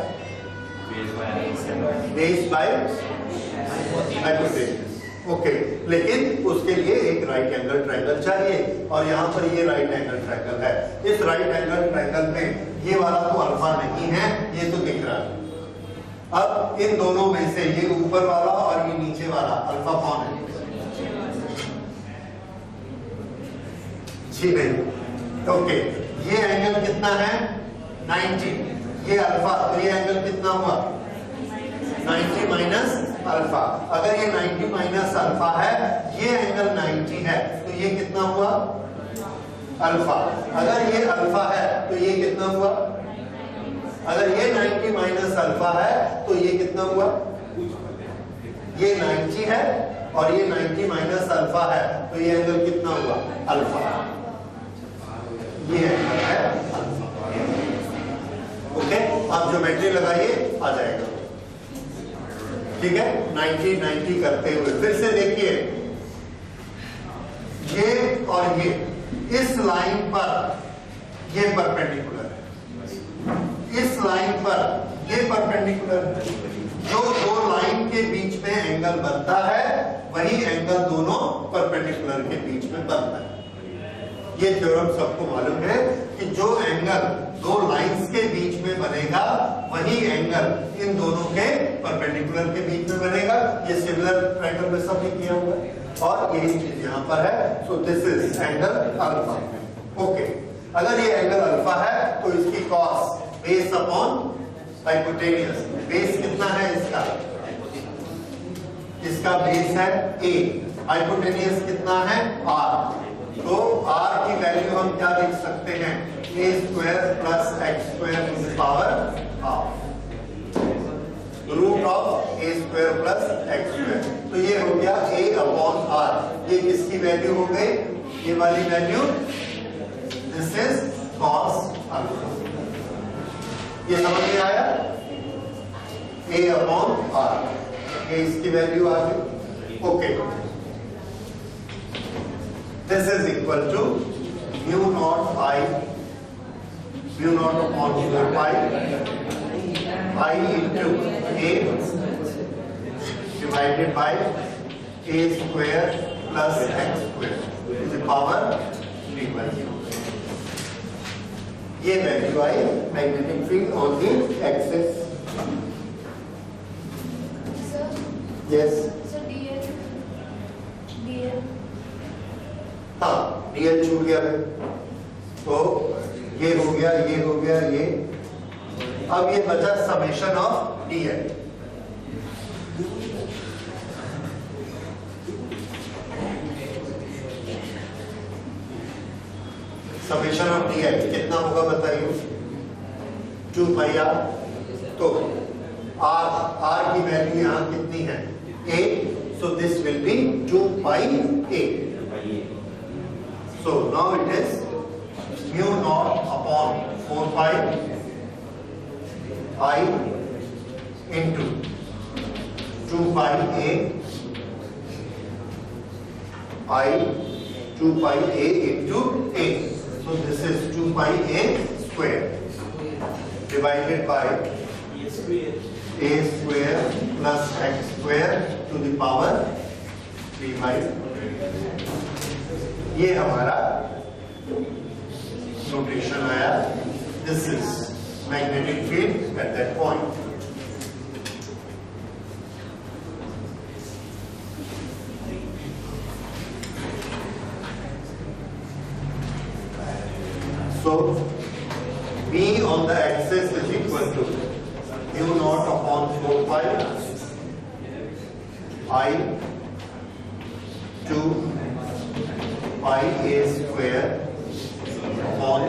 बेस बाय हाइपोटेन्यूज। ओके, लेकिन उसके लिए एक राइट एंगल ट्रायंगल चाहिए, और यहाँ पर ये राइट एंगल ट्रायंगल है। इस राइट एंगल ट्रायंगल में ये वाला तो अल्फा नहीं है, ये तो दिख रहा है। अब इन दोनों में से ये ऊपर वाला और ये नीचे वाला अल्फा कौन है? जी नहीं। ओके, ये एंगल कितना है 90, ये अल्फा, तो ये एंगल कितना हुआ 90 माइनस अल्फा। अगर ये 90 माइनस अल्फा है, ये एंगल 90 है, तो ये कितना हुआ अल्फा। अगर ये अल्फा है तो ये कितना हुआ, अगर ये 90 माइनस अल्फा है तो ये कितना हुआ, ये 90 है और ये 90 माइनस अल्फा है, तो ये एंगल कितना हुआ अल्फा, ये एंगल है अल्फा। ओके, आप ज्योमेट्री लगाइए आ जाएगा, ठीक है। 90 90 करते हुए फिर से देखिए, ये और ये इस लाइन पर ये परपेंडिकुलर है, इस लाइन पर ये परपेंडिकुलर है। जो दो लाइन के बीच में एंगल बनता है वही एंगल दोनों परपेंडिकुलर के बीच में बनता है। ये थ्योरम सबको मालूम है कि जो एंगल दो लाइंस के बीच में बनेगा वही एंगल इन दोनों के परपेंडिकुलर के बीच में बनेगा। ये सिमिलर ट्रायंगल में सब किया हुआ है और यही चीज यहाँ पर है। सो this is angle alpha. Okay, अगर ये एंगल अल्फा है तो इसकी cos base upon hypotenuse, base कितना है इसका, इसका बेस है a, हाइपोटेन्यूज कितना है r, तो r की वैल्यू हम क्या लिख सकते हैं, a square plus x square to the power half, root of a square plus x square. तो ये हो गया a अपॉन r। ये किसकी वैल्यू हो गई, ये वाली value, this is cos alpha. ये समझ में आया, a अपॉन r, ये इसकी वैल्यू आ गई। Okay, this is equal to mu naught I, mu naught upon 4 pi I into a divided by a square plus x square to the power 3/2। ये वैल्यू I magnetic field on the axis. Yes, हाँ, DL छूट गया है, तो ये हो गया, ये हो गया, ये अब ये बचा summation of DI। Summation of DI कितना होगा बताइए? 2 पाई r। तो r की वैल्यू यहाँ कितनी है? a, so this will be 2 pi a। so now it is mu naught upon 4 pi I into 2 pi a I 2 pi a into a। so this is 2 pi a square divided by a square plus x square to the power 3 by। ये हमारा notation आया। This is magnetic field at that point। So B on the axis is equal to mu naught upon 4 pi I 2 pi a square upon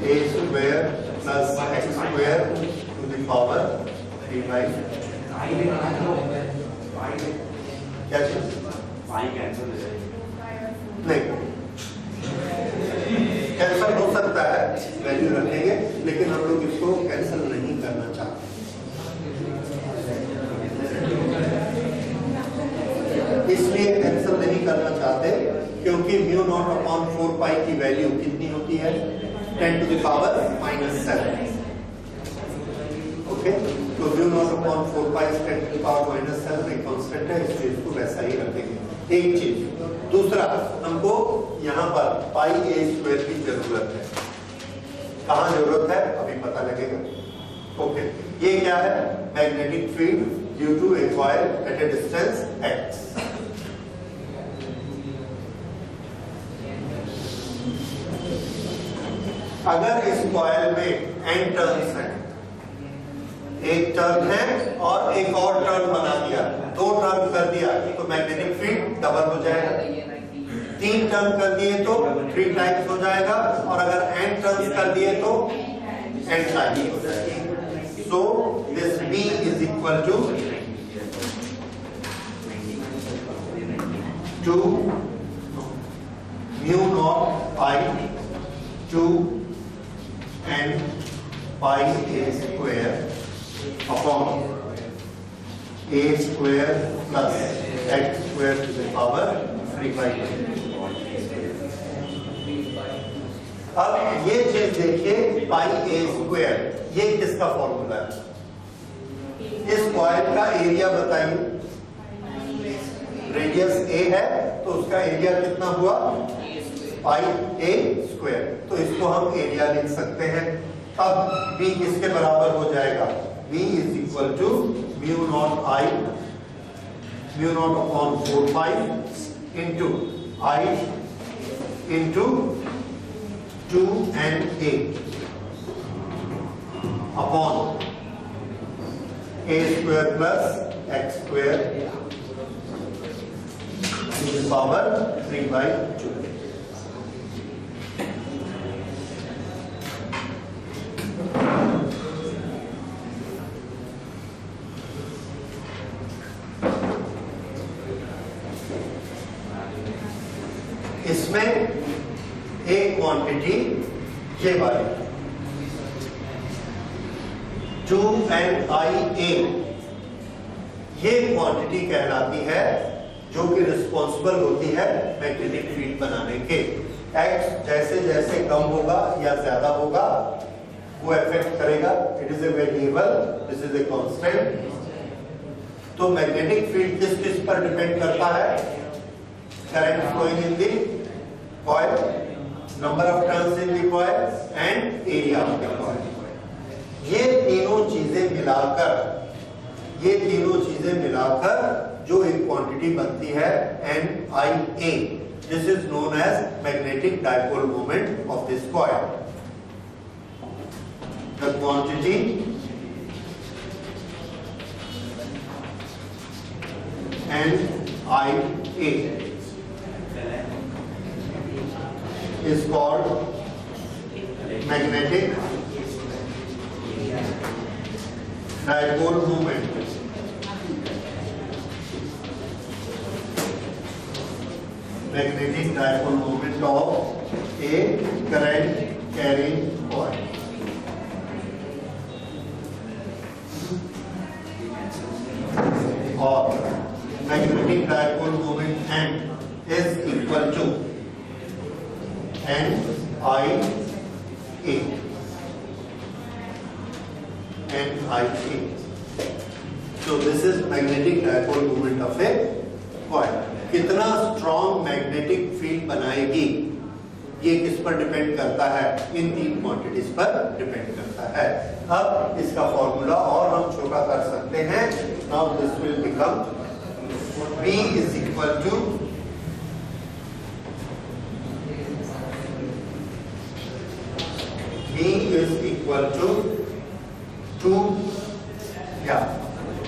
a square plus x square to the power 3 by। क्या चीज? नहीं, cancel हो सकता है, value रखेंगे, लेकिन हम लोग इसको कैंसिल नहीं करना चाहते। इसलिए कैंसिल नहीं करना चाहते क्योंकि म्यू नॉट अपॉन 4 पाई की वैल्यू कितनी होती है? 10 to the power -7। ओके, तो mu naught upon 4 pi 10 to the power -7 एक कांस्टेंट है, इसलिए इसको वैसा ही रखेंगे। एक चीज। दूसरा, हमको यहाँ पर पाई a स्क्वायर की जरूरत है। कहाँ जरूरत है अभी पता लगेगा। ओके, ये क्या है? Magnetic field due to a coil at a distance x। अगर इस कॉइल में n टर्न्स हैं, एक टर्न है और एक और टर्न बना दिया, 2 टर्न कर दिया तो मैग्नेटिक फील्ड डबल हो जाएगा। 3 टर्न कर दिए तो 3 टाइम्स हो जाएगा, और अगर n टर्न्स कर दिए तो n टाइम्स हो जाएगा। So this B is equal to 2 mu naught I 2 n pi a square upon a square plus x square to the power 3 by 2। अब ये चीज देखिए, पाई a स्क्वायर, ये किसका फॉर्मूला है? इस कॉइल का एरिया बताइए। रेडियस a है तो उसका एरिया कितना हुआ? पाई a स्क्वायर। तो इसको हम एरिया लिख सकते हैं। अब b किसके बराबर हो जाएगा? b is equal to mu naught I mu naught upon 4 pi into I into 2na upon a square plus x square to the power 3 by 2। इसमें एक क्वांटिटी ये वाली 2NIA, ये क्वांटिटी कहलाती है जो कि रिस्पॉन्सिबल होती है मैग्नेटिक फील्ड बनाने के। x जैसे जैसे कम होगा या ज्यादा होगा वो इफेक्ट करेगा। It is a variable, this is a constant. तो मैग्नेटिक फील्ड किस किस पर डिपेंड करता है? Current flowing in the coil, number of turns in the coil and area of the coil. ये तीनों चीजें मिलाकर जो एक क्वांटिटी बनती है NIA, this is known as magnetic dipole moment of this coil. the quantity NiA is called magnetic dipole moment. Magnetic dipole moment of a current carrying coil. Or magnetic dipole moment N is equal to NiA. So this is magnetic dipole moment of a coil. कितना strong magnetic field बनाएगी ये किस पर depend करता है? इन तीन quantities पर depend करता है। अब इसका फॉर्मूला और हम छोटा कर सकते हैं। Now this will become V is equal to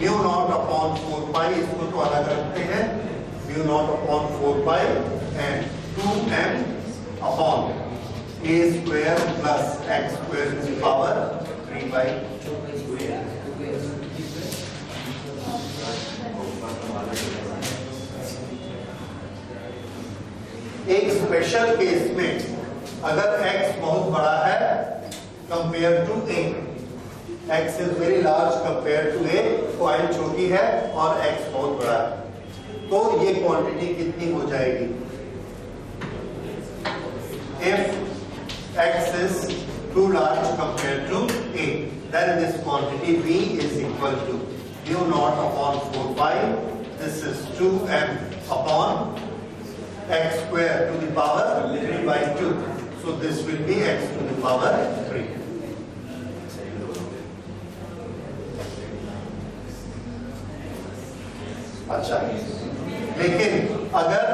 mu naught upon 4 pi, इसको तो अलग रखते हैं, mu naught upon 4 pi and 2m upon a square plus x square to the power 3/2। एक स्पेशल केस में अगर x बहुत बड़ा है compare to a, x is very large compare to a, coil छोटी है और x बहुत बड़ा है, तो ये क्वांटिटी कितनी हो जाएगी? If x is too large compared to a, then this quantity V is equal to mu naught upon 4 pi. This is 2m upon x square to the power 3/2. So this will be x to the power 3. अच्छा, लेकिन अगर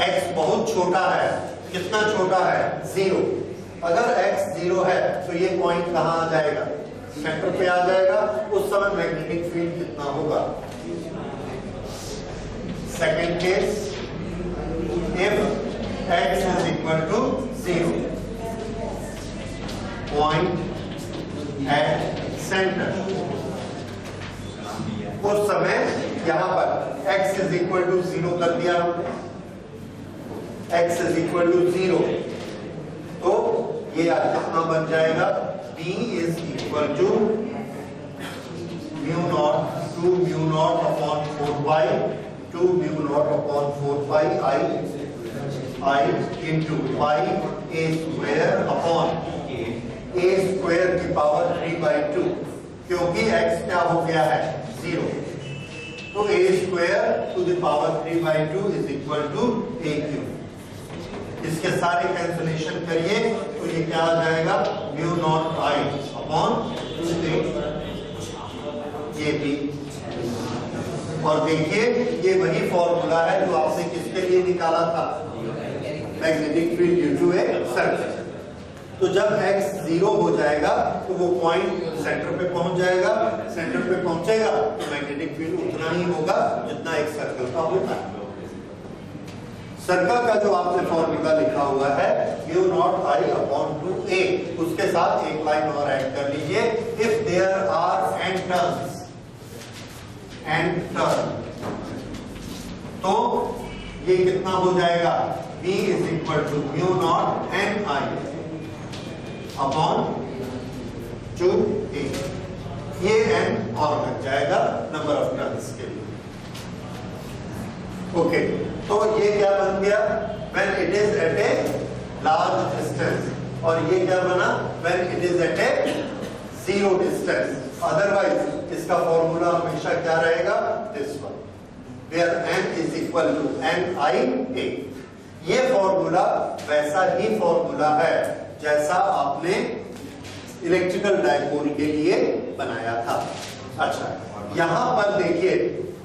x बहुत छोटा है, कितना छोटा है? 0। अगर x 0 है तो ये पॉइंट कहां आ जाएगा? सेंटर पे आ जाएगा। उस समय मैग्नेटिक फील्ड कितना होगा? Second case, if x is equal to 0, point at center, उस समय यहां पर x is equal to 0 कर दिया हमने, x is equal to 0, तो ये कितना बन जाएगा? B is equal to mu naught upon 4 pi, 2 mu naught upon 4 pi I into pi a square upon a square की पावर 3/2, क्योंकि x क्या हो गया है? 0, तो a square to the power 3/2 is equal to a cube। इसके सारे cancellation करिए तो ये क्या आ जाएगा? Mu naught I upon 2a, ये भी। और देखिए ये वही फॉर्मूला है जो आपने किसके लिए निकाला था? Magnetic field due to a circle. तो जब x 0 हो जाएगा तो वो पॉइंट सेंटर पे पहुंच जाएगा, सेंटर पे पहुंचेगा तो मैग्नेटिक फील्ड उतना ही होगा जितना एक सर्कल का होता है। सर्कल का जो आपने फॉर्मूला लिखा हुआ है mu naught I upon 2a, उसके साथ एक लाइन और ऐड कर लीजिए। If there are n turns, तो ये कितना हो जाएगा? B is equal to mu naught Ni upon 2a, ये n और लग जाएगा नंबर ऑफ टर्न्स के लिए। ओके, तो ये क्या बन गया? When it is at a large distance, और ये क्या बना? When it is at a 0 distance। Otherwise इसका फॉर्मूला हमेशा क्या रहेगा? This one, where n is equal to Nia। ये फॉर्मूला वैसा ही फॉर्मूला है जैसा आपने इलेक्ट्रिकल डायपोल के लिए बनाया था। अच्छा, यहां पर देखिए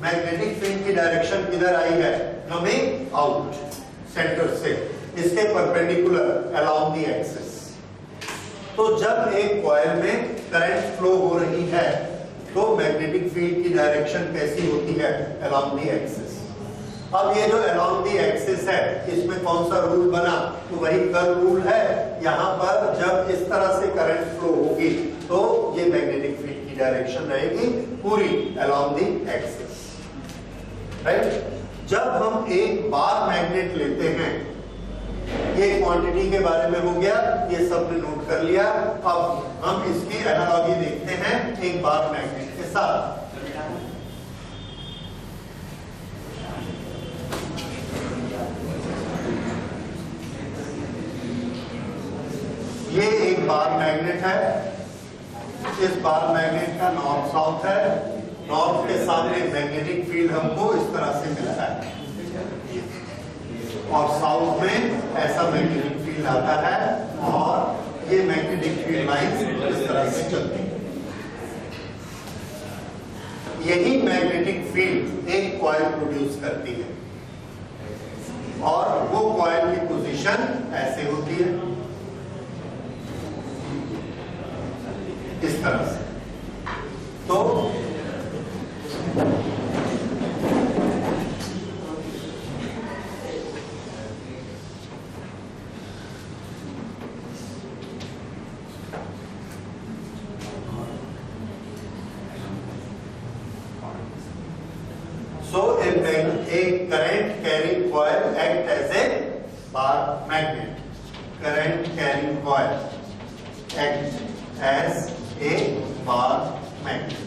मैग्नेटिक फील्ड की डायरेक्शन किधर आई है? कमिंग आउट सेंटर से, इसके परपेंडिकुलर अलोंग द एक्सिस। तो जब एक कॉइल में करंट फ्लो हो रही है तो मैग्नेटिक फील्ड की डायरेक्शन कैसी होती है? Along the axis. अब ये जो अलोंग द एक्सिस है, इसमें कौन सा रूल बना? तो वही कर्व रूल है। यहाँ पर जब इस तरह से करंट फ्लो होगी तो ये मैग्नेटिक फील्ड की डायरेक्शन रहेगी पूरी अलोंग द एक्सिस, राइट। जब हम एक बार मैग्नेट लेते हैं, ये क्वांटिटी के बारे में हो गया, ये सबने नोट कर लिया। अब हम इसकी एनालॉजी देखते हैं एक बार मैग्नेट के साथ। ये एक बार मैग्नेट है। इस बार मैग्नेट का नॉर्थ साउथ है। नॉर्थ के सामने मैग्नेटिक फील्ड हमको इस तरह से मिलता है और साउथ में ऐसा मैग्नेटिक फील्ड आता है और ये मैग्नेटिक फील्ड लाइंस इस तरह से चलती है। यही मैग्नेटिक फील्ड एक कॉइल प्रोड्यूस करती है और वो कॉइल की पोजीशन ऐसे होती है, इस तरह से। तो a current carrying coil act as a bar magnet. Current carrying coil act as a bar magnet.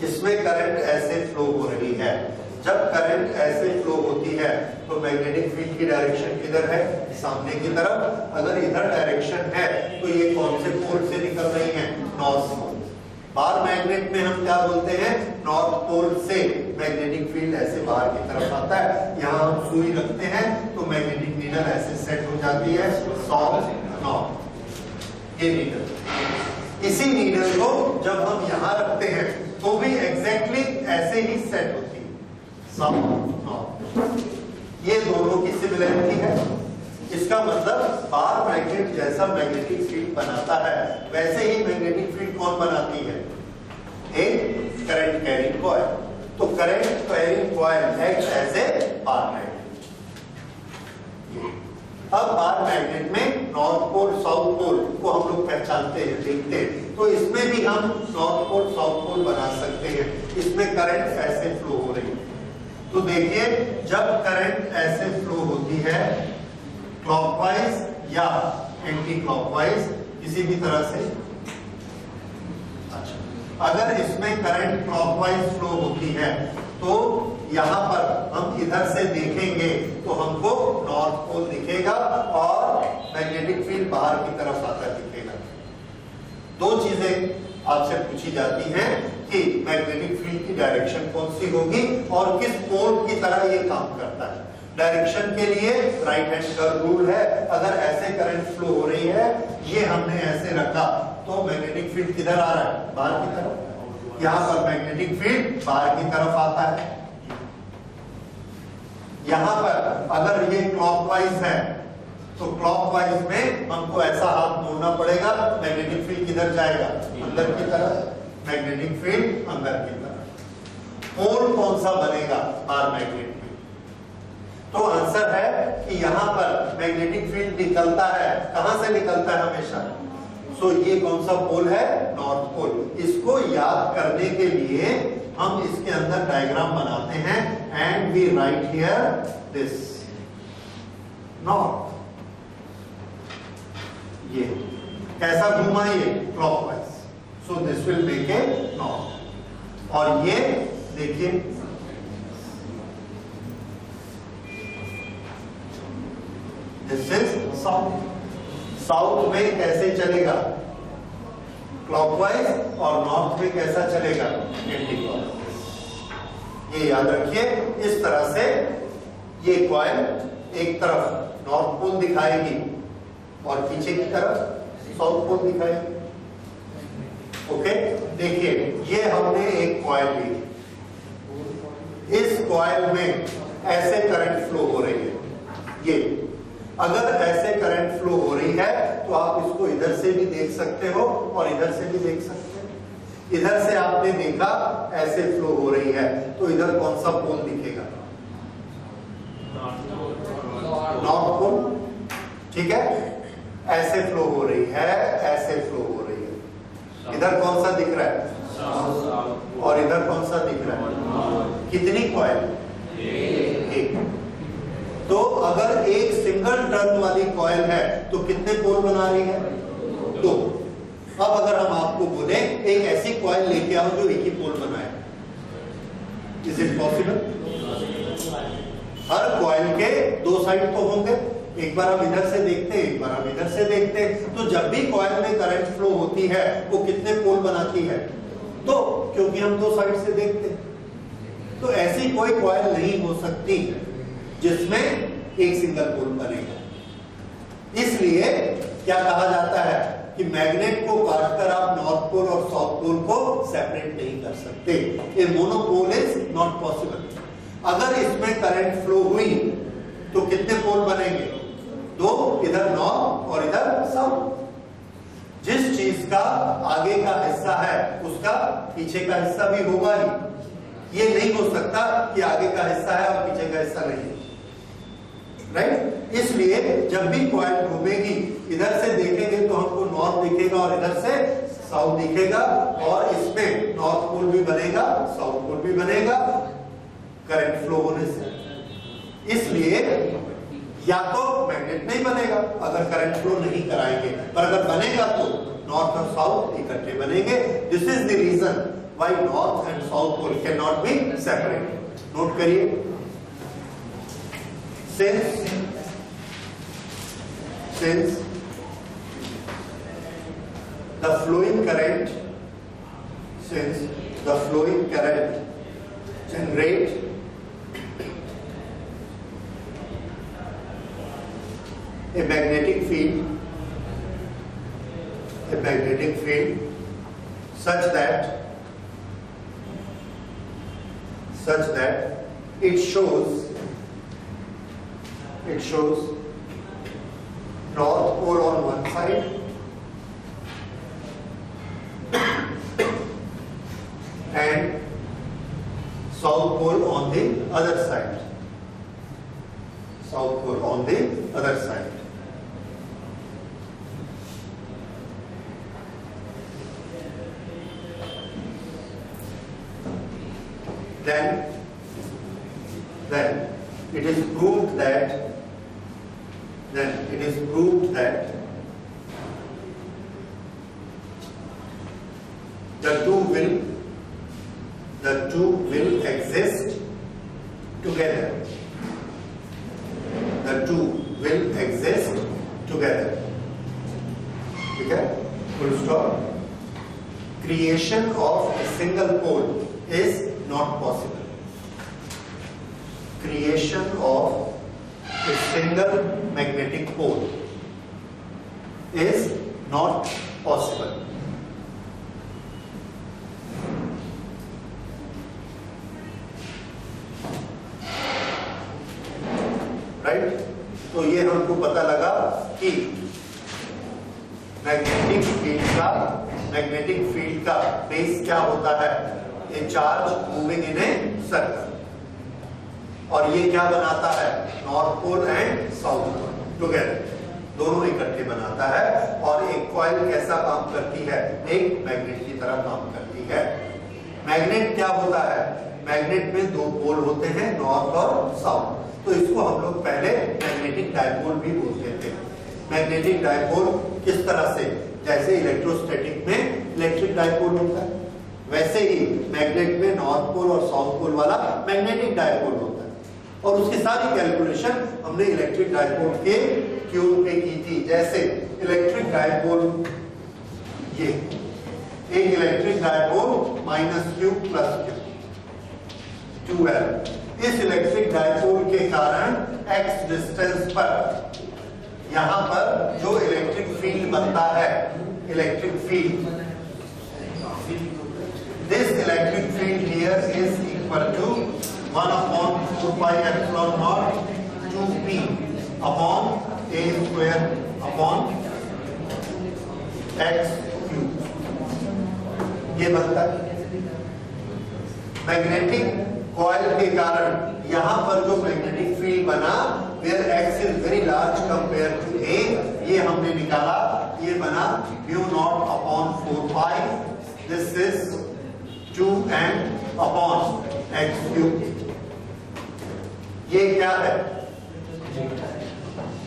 इसमें करंट ऐसे फ्लो हो रही है। जब करंट ऐसे फ्लो होती है तो मैग्नेटिक फील्ड की डायरेक्शन किधर है? सामने की तरफ। अगर इधर डायरेक्शन है तो ये कौन से पोल से निकल रही है? नॉर्थ पोल। बार मैग्नेट में हम क्या बोलते हैं? नॉर्थ पोल से मैग्नेटिक फील्ड ऐसे बाहर की तरफ आता है। यहाँ हम सुई रखते हैं तो मैग्नेटिक नीडल ऐसे सेट हो जाती है साउथ नॉर्थ। ये नीडल, इसी नीडल को जब हम यहाँ रखते हैं तो भी एग्जैक्टली ऐसे ही सेट होती है साउथ नॉर्थ। ये दोनों की सिमिलरिटी है। इसका मतलब बार मैग्नेट जैसा मैग्नेटिक फील्ड बनाता है वैसे ही मैग्नेटिक फील्ड कौन बनाती है? एक करंट कैरिंग कॉइल। तो current carrying coil act as a bar magnet. अब बार मैग्नेट में नॉर्थ पोल साउथ पोल को हम लोग पहचानते हैं, देखते हैं। तो इसमें भी हम नॉर्थ पोल साउथ पोल बना सकते हैं। इसमें करंट ऐसे फ्लो हो रही है। तो देखिए, जब करंट ऐसे फ्लो होती है क्लॉकवाइज या एंटी क्लॉकवाइज किसी भी तरह से, अच्छा, अगर इसमें करंट क्लॉकवाइज फ्लो होती है तो यहाँ पर हम इधर से देखेंगे तो हमको नॉर्थ पोल दिखेगा और मैग्नेटिक फील्ड बाहर की तरफ आता दिखेगा। दो चीजें आपसे पूछी जाती हैं कि मैग्नेटिक फील्ड की डायरेक्शन कौन सी होगी और किस पोल की तरह ये काम करता है। डायरेक्शन के लिए राइट हैंड कर्व रूल है। अगर ऐसे करंट फ्लो हो रही है, ये हमने ऐसे रखा तो मैग्नेटिक फील्ड किधर आ रहा है? बाहर की तरफ। यहाँ पर मैग्नेटिक फील्ड बाहर की तरफ आता है। यहाँ पर अगर ये क्लॉकवाइज है तो क्लॉकवाइज में हमको ऐसा हाथ मोड़ना पड़ेगा। मैग्नेटिक फील्ड किधर जाएगा? अंदर की तरफ। मैग्नेटिक फील्ड अंदर की तरफ। पोल कौन सा बनेगा बार मैग्नेट में? तो आंसर है कि यहाँ पर मैग्नेटिक फील्ड निकलता है। कहां से निकलता है? हमेशा। सो ये कौन सा पोल है? North pole. इसको याद करने के लिए हम इसके अंदर डायग्राम बनाते हैं and we write here this north. ये कैसा घूमा? ये clockwise. So this will make a north. और ये देखिए, दिस इज साउथ। साउथ में कैसे चलेगा? क्लॉकवाइज। और नॉर्थ में कैसा चलेगा? Anti clockwise. ये याद रखिए। इस तरह से ये कॉइल एक तरफ नॉर्थ पोल दिखाएगी और पीछे की तरफ साउथ पोल दिखाएगी। ओके, देखिए, ये हमने एक कॉइल ली। इस कॉइल में ऐसे करंट फ्लो हो रही है, ये अगर ऐसे करंट फ्लो हो रही है तो आप इसको इधर से भी देख सकते हो और इधर से भी देख सकते हो। इधर से आपने देखा ऐसे फ्लो हो रही है तो इधर कौन सा पोल दिखेगा? नॉर्थ पोल, ठीक है। ऐसे फ्लो हो रही है, ऐसे फ्लो हो रही है। इधर कौन सा दिख रहा है? और इधर कौन सा दिख रहा है? कितनी कॉइल? एक। तो अगर एक सिंगल टर्न वाली कॉइल है तो कितने पोल बना रही है? दो। अब अगर हम आपको बोले एक ऐसी कॉइल लेके आओ जो एक ही पोल बनाए, is it possible? Her coil के दो साइड तो होंगे, एक बार हम इधर से देखते हैं, एक बार हम इधर से देखते हैं। तो जब भी कॉइल में करंट फ्लो होती है वो कितने पोल बनाती है? दो, क्योंकि हम दो साइड से देखते हैं। तो ऐसी कोई कॉइल नहीं हो सकती जिसमें एक सिंगल पोल बनेगा। इसलिए क्या कहा जाता है कि मैग्नेट को काटकर आप नॉर्थ पोल और साउथ पोल को सेपरेट नहीं कर सकते। ए मोनोपोल इज नॉट पॉसिबल। अगर इसमें करंट फ्लो हुई तो कितने पोल बनेंगे? दो, इधर नॉर्थ और इधर साउथ। जिस चीज का आगे का हिस्सा है उसका पीछे का हिस्सा भी होगा ही। ये नहीं हो सकता कि आगे का हिस्सा है और पीछे का हिस्सा नहीं है, राइट? इसलिए जब भी कॉइल घूमेगी इधर से देखेंगे तो हमको नॉर्थ दिखेगा और इधर से साउथ दिखेगा, और इसमें नॉर्थ पोल भी बनेगा, साउथ पोल भी बनेगा करंट फ्लो होने से। इसलिए या तो मैग्नेट नहीं बनेगा अगर करंट फ्लो नहीं कराएंगे, पर अगर बनेगा तो नॉर्थ और साउथ इकट्ठे बनेंगे। This is the reason why north and south pole can not be separate. Note करिए, since the flowing current generate a magnetic field such that it shows north pole on one side and south pole on the other side. Then it is proved that the two will exist together. Okay? Full stop. Creation of a single pole is not possible. Creation of a single magnetic pole is not possible. Right? तो ये हमको पता लगा कि magnetic field का base क्या होता है? A charge moving in a circle. और ये क्या बनाता है? North pole and south pole together, दोनों इकट्ठे बनाता है। और एक कॉइल कैसा काम करती है? एक मैग्नेट की तरह काम करती है। मैग्नेट क्या होता है? मैग्नेट में दो पोल होते हैं, नॉर्थ और साउथ। तो इसको हम लोग पहले मैग्नेटिक डायपोल भी बोलते थे। मैग्नेटिक डायपोल किस तरह से? जैसे इलेक्ट्रोस्टैटिक में इलेक्ट्रिक डायपोल होता है, वैसे ही मैग्नेट में नॉर्थ पोल और साउथ पोल वाला मैग्नेटिक डायपोल होता है। और उसकी सारी कैलकुलेशन हमने इलेक्ट्रिक डायपोल के क्यूब पे की थी। जैसे इलेक्ट्रिक डायपोल, ये एक electric dipole minus Q plus Q 12। इस इलेक्ट्रिक डायपोल के कारण x डिस्टेंस पर यहां पर जो इलेक्ट्रिक फील्ड बनता है, electric field, this electric field here is equal to 1 upon 4 pi epsilon naught 2p upon a square upon x cube, ये बनता है। मैग्नेटिक कॉइल के कारण यहां पर जो मैग्नेटिक फील्ड बना where x is very large compared to a, ये हमने निकाला, ये बना mu naught upon 4 pi, this is 2m upon x cube। ये क्या है?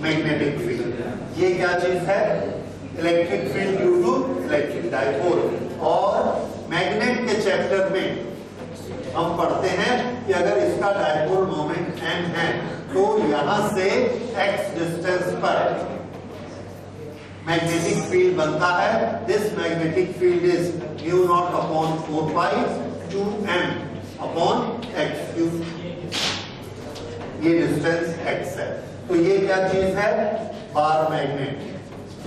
Magnetic field. ये क्या चीज है? Electric field due to electric dipole. और मैग्नेट के चैप्टर में हम पढ़ते हैं कि अगर इसका डाइपोल मोमेंट m है तो यहां से x डिस्टेंस पर मैग्नेटिक फील्ड बनता है। This magnetic field is mu naught upon 4 pi 2m upon x cube। ये डिस्टेंस x है। तो ये क्या चीज है? Bar magnet.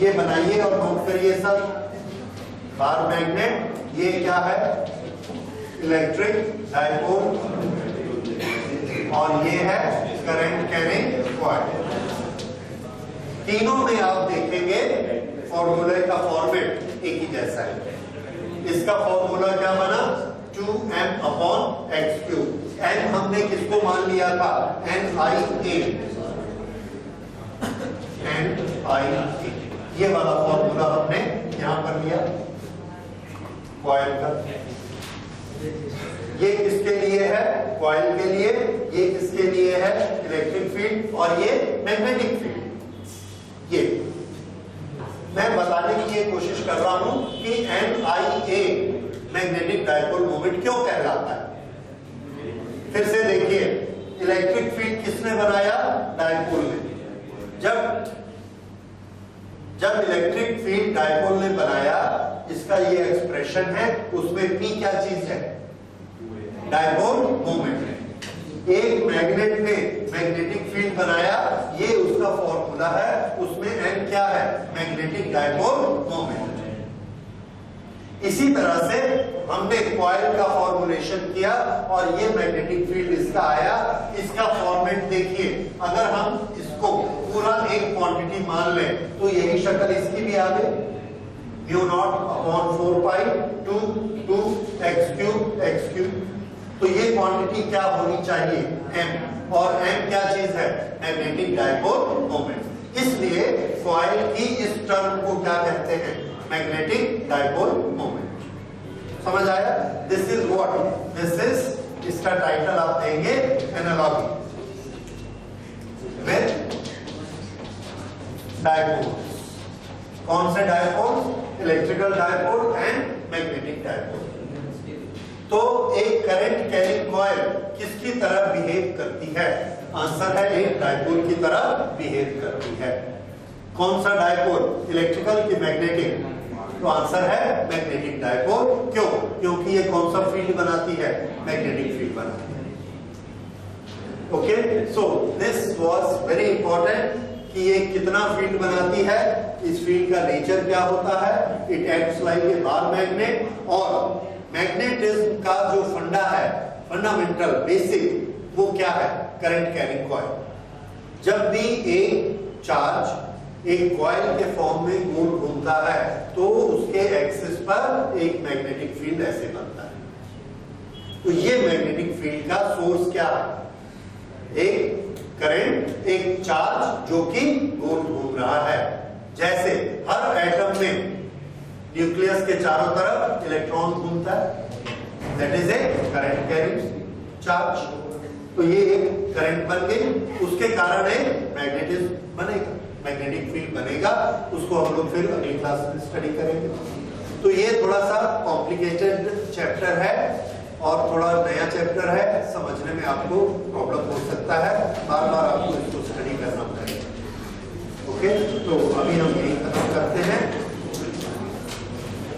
ये बनाइए और नोट करिए सब। बार मैग्नेट ये क्या है? इलेक्ट्रिक डाइपोल, और ये है करंट कैरिंग कॉइल। तीनों में आप देखेंगे फॉर्मूले का फॉर्मेट एक ही जैसा है। इसका फॉर्मूला क्या बना? 2m upon x cube. n हमने किसको मान लिया था? NiA। ये वाला फॉर्मूला हमने यहां पर लिया कॉइल का। ये किसके लिए है? कॉइल के लिए। ये किसके लिए है? Electric field. और ये मैग्नेटिक फील्ड। ये मैं बताने की ये कोशिश कर रहा हूं कि NiA मैग्नेटिक डाइपोल मोमेंट क्यों कहलाता है। फिर से देखिए, इलेक्ट्रिक फील्ड किसने बनाया? डाइपोल ने। जब इलेक्ट्रिक फील्ड डाइपोल ने बनाया, इसका ये एक्सप्रेशन है, उसमें P क्या चीज है? डाइपोल मोमेंट है। एक मैग्नेट ने मैग्नेटिक फील्ड बनाया, ये उसका फॉर्मूला है, उसमें N क्या है? Magnetic dipole moment. इसी तरह से हमने कॉइल का फॉर्मुलेशन किया और ये मैग्नेटिक फील्ड इसका आया। इसका फॉर्मेट देखिए, अगर हम इसको पूरा एक क्वांटिटी मान लें तो यही शक्ल इसकी भी आ गई, mu naught upon 4 pi 2 x cube। तो ये क्वांटिटी क्या होनी चाहिए? m। और m क्या चीज है? Magnetic dipole moment. इसलिए कॉइल की इस टर्म को क्या कहते हैं? Magnetic dipole moment. समझ आया? This is what? This is, इसका टाइटल आप देंगे एनालॉजी विद डाइपोल्स। कौन से dipoles? Electrical dipole and magnetic dipole. तो एक करंट कैरिंग कॉइल किसकी तरह बिहेव करती है? आंसर है एक डाइपोल की तरह बिहेव करती है। कौन सा डाइपोल? इलेक्ट्रिकल की मैग्नेटिक? तो आंसर है मैग्नेटिक डाइपोल। क्यों? क्योंकि ये कौन सा फील्ड बनाती है? मैग्नेटिक फील्ड बनाती है। Okay, so this was very important कि ये कितना फील्ड बनाती है, इस फील्ड का नेचर क्या होता है। It acts like a bar magnet. और मैग्नेटिज्म का जो फंडा है, फंडामेंटल बेसिक, वो क्या है? Current carrying coil. जब भी एक चार्ज एक कॉइल के फॉर्म में गोल घूमता है तो उसके एक्सिस पर एक मैग्नेटिक फील्ड ऐसे बनता है। तो ये मैग्नेटिक फील्ड का सोर्स क्या है? एक करंट, एक चार्ज जो कि गोल घूम रहा है। जैसे हर एटम में न्यूक्लियस के चारों तरफ इलेक्ट्रॉन घूमता है, that is a current carrying charge. तो ये एक करंट बन गई, उसके कारण एक मैग्नेटिज्म बनेगा, मैग्नेटिक फील्ड बनेगा। उसको हम लोग फिर अगली क्लास में स्टडी करेंगे। तो ये थोड़ा सा कॉम्प्लिकेटेड चैप्टर है और थोड़ा नया चैप्टर है, समझने में आपको प्रॉब्लम हो सकता है, बार बार आपको इसको स्टडी करना पड़ेगा। ओके, तो अभी हम यही खत्म करते हैं।